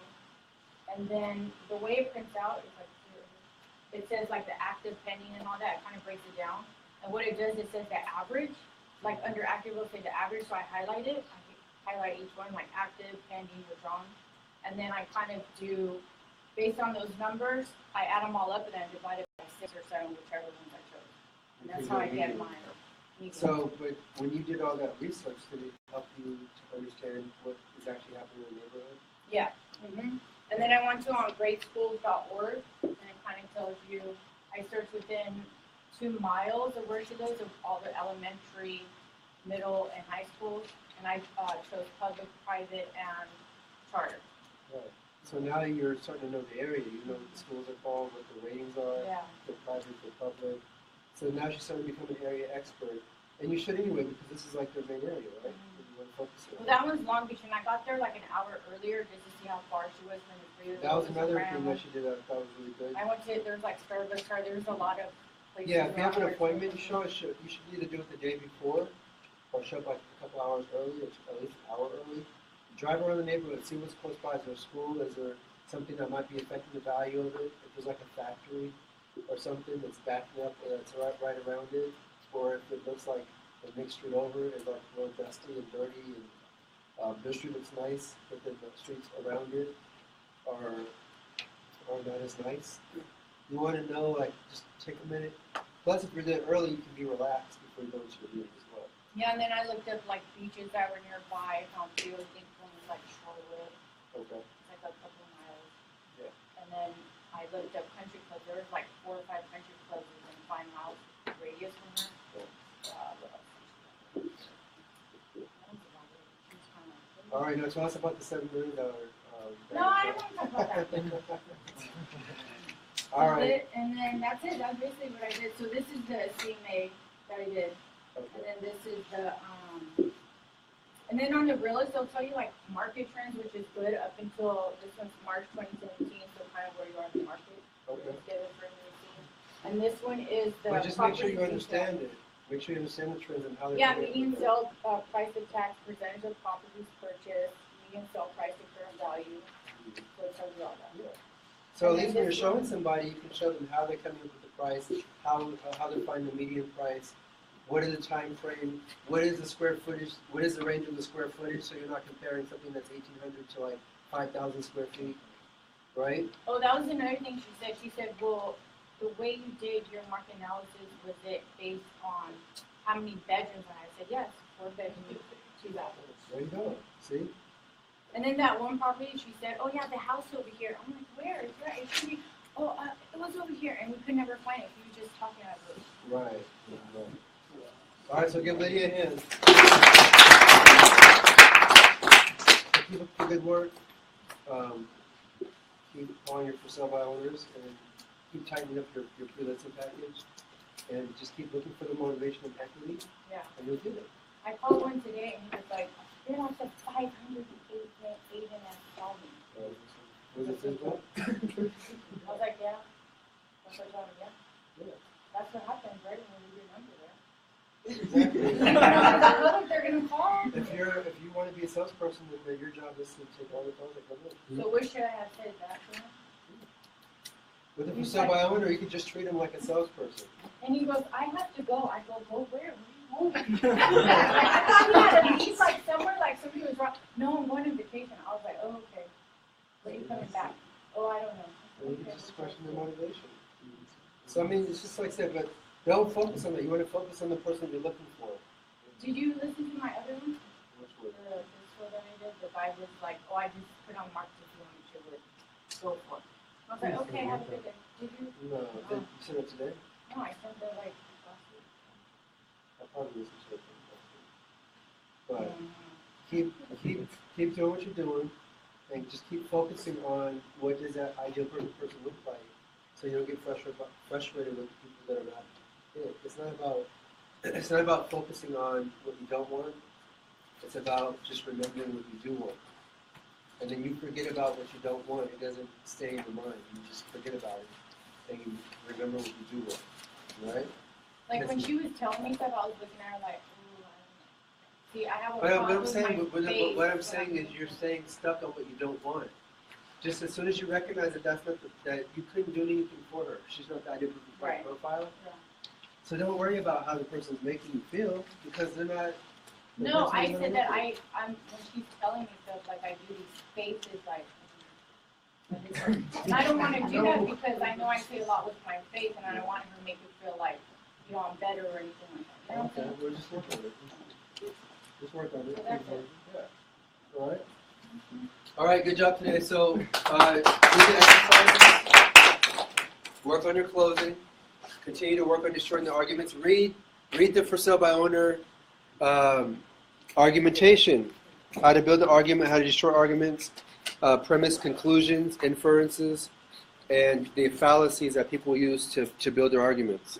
Speaker 7: And then the way it prints out is like here. It says like the active, pending, and all that. It kind of breaks it down. And what it does, it says the average. Like under active, it'll say the average. So I highlight it. I highlight each one, like active, pending, withdrawn. And then I kind of do, based on those numbers, I add them all up and then divide it by 6 or 7, whichever ones I chose. And that's how I get mine.
Speaker 1: So, but when you did all that research, did it help you to understand what is actually happening in the neighborhood?
Speaker 7: Yeah. And then I went to on greatschools.org, and it kind of tells you, I searched within 2 miles of where she lives of all the elementary, middle, and high schools, and I chose public, private, and charter.
Speaker 1: Right. So now you're starting to know the area. You know what the schools are called, what the ratings are,
Speaker 7: Yeah.
Speaker 1: the private, the public. So now she's starting to become an area expert. And you should anyway, because this is like their main area, right? That you want to focus on.
Speaker 7: Well, that one's Long Beach, and I got there like an hour earlier just to see how far she was from the freeway.
Speaker 1: That was another thing that she did that I thought was really good.
Speaker 7: I went to, there's like Starbucks, there's a lot of places.
Speaker 1: Yeah, if you have an
Speaker 7: around
Speaker 1: appointment, you should either do it the day before or show up like a couple hours early, or at least an hour early. Drive around the neighborhood, see what's close by. Is there a school? Is there something that might be affecting the value of it? If there's like a factory or something that's backing up or that's right around it, or if it looks like the next street over is like real dusty and dirty, and this street looks nice, but then the streets around it are not as nice. You want to know, like, just take a minute. Plus, if you're there early, you can be relaxed before you go to your meeting as well.
Speaker 7: Yeah, and then I looked up like beaches that were nearby. Too. I think one was like Shorewood.
Speaker 1: Okay.
Speaker 7: It's like a couple miles.
Speaker 1: Yeah.
Speaker 7: And then I looked up country clubs. There was like 4 or 5 country clubs within 5 miles radius from her.
Speaker 1: All right, now tell us about the $7 million.
Speaker 7: No, I don't want to talk about that.
Speaker 1: All right.
Speaker 7: And then that's it. That's basically what I did. So this is the CMA that I did.
Speaker 1: Okay.
Speaker 7: And then this is the, and then on the realist, they'll tell you like market trends, which is good up until this one's March 2017, so kind of where you are in the market.
Speaker 1: Okay.
Speaker 7: And this one is the.
Speaker 1: But just make sure you
Speaker 7: property
Speaker 1: understand
Speaker 7: detail.
Speaker 1: it. Make sure you understand the trends and how they're.
Speaker 7: Yeah, median sale price of tax, percentage of properties purchased, median sale price to current value. So it tells you all that.
Speaker 1: Yeah. So at
Speaker 7: And then
Speaker 1: least when you're
Speaker 7: this
Speaker 1: showing
Speaker 7: one-
Speaker 1: somebody, you can show them how they're coming up with the price, how they're finding the median price, what is the time frame, what is the square footage, what is the range of the square footage, so you're not comparing something that's 1,800 to like 5,000 square feet, right?
Speaker 7: Oh, that was another thing she said. She said, well, the way you did your market analysis, was it based on how many bedrooms? And I said, yes, 4 bedrooms, 2 bathrooms.
Speaker 1: There you go. See?
Speaker 7: And then that one property, she said, oh yeah, the house over here. I'm like, where? It's right. It should be, it was over here. And we could never find it. We were just talking about it.
Speaker 1: Right. All right, so give Lydia a hand. Keep up the good work. Keep on your for sale by owners and keep tightening up your pre-listing package. And just keep looking for the motivation and equity.
Speaker 7: Yeah.
Speaker 1: And you'll get it.
Speaker 7: I called one today and he was like, they're not the 508 and
Speaker 1: Was it simple?
Speaker 7: I was like, yeah. That's what I told him, yeah. That's what happens, right? When we do number there.
Speaker 1: Exactly.
Speaker 7: I told them they're gonna call.
Speaker 1: If you want want to be a salesperson, then your job is to take all the calls that come in.
Speaker 7: So what should I have said that to him?
Speaker 1: With a for sale by owner, you can just treat him like a salesperson.
Speaker 7: And he goes, I have to go. I go, go where? Where are you going? I thought he had to leave like somewhere, like somebody was wrong. No, I'm going on vacation. I was like, oh, okay. When are you coming back? Oh, I don't know.
Speaker 1: And you can just question their motivation. So I mean, it's just like I said, but don't focus on that. You want to focus on the person you're looking for.
Speaker 7: Did you listen to my other one?
Speaker 1: Which one?
Speaker 7: This one that I did. The guy was like, oh, I just put on market if you want me to would go for it. I was like, okay, have a good day. Did you?
Speaker 1: No, did you send it today?
Speaker 7: No, I sent it like last week.
Speaker 1: I probably listened to it last week. But keep doing what you're doing, and just keep focusing on what does that ideal perfect person look like, so you don't get frustrated with people that are not it. It's not about focusing on what you don't want. It's about just remembering what you do want. And then you forget about what you don't want. It doesn't stay in your mind. You just forget about it, and you remember what you do want. Right?
Speaker 7: Like when she was telling me stuff, I was looking at her like, ooh, I don't know. See, I have a
Speaker 1: But
Speaker 7: problem
Speaker 1: what I'm
Speaker 7: with
Speaker 1: saying is you're staying stuck on what you don't want. Just as soon as you recognize that that's not that you couldn't do anything for her. She's not the ideal
Speaker 7: Right.
Speaker 1: profile.
Speaker 7: Yeah.
Speaker 1: So don't worry about how the person's making you feel because they're not.
Speaker 7: No, I said that I'm when she's telling me stuff, like I do these faces, like, and I don't want to do that because I know I say a lot with my face, and I don't want her to make it feel like, you know, I'm better or anything like that. You know what I'm
Speaker 1: Okay,
Speaker 7: saying?
Speaker 1: we'll just work on it. Just work on it.
Speaker 7: So that's it.
Speaker 1: Yeah. All right. All right. Good job today. So, do the exercises. Work on your closing. Continue to work on destroying the arguments. Read the for sale by owner argumentation. How to build an argument. How to destroy arguments. Premise, conclusions, inferences, and the fallacies that people use to build their arguments.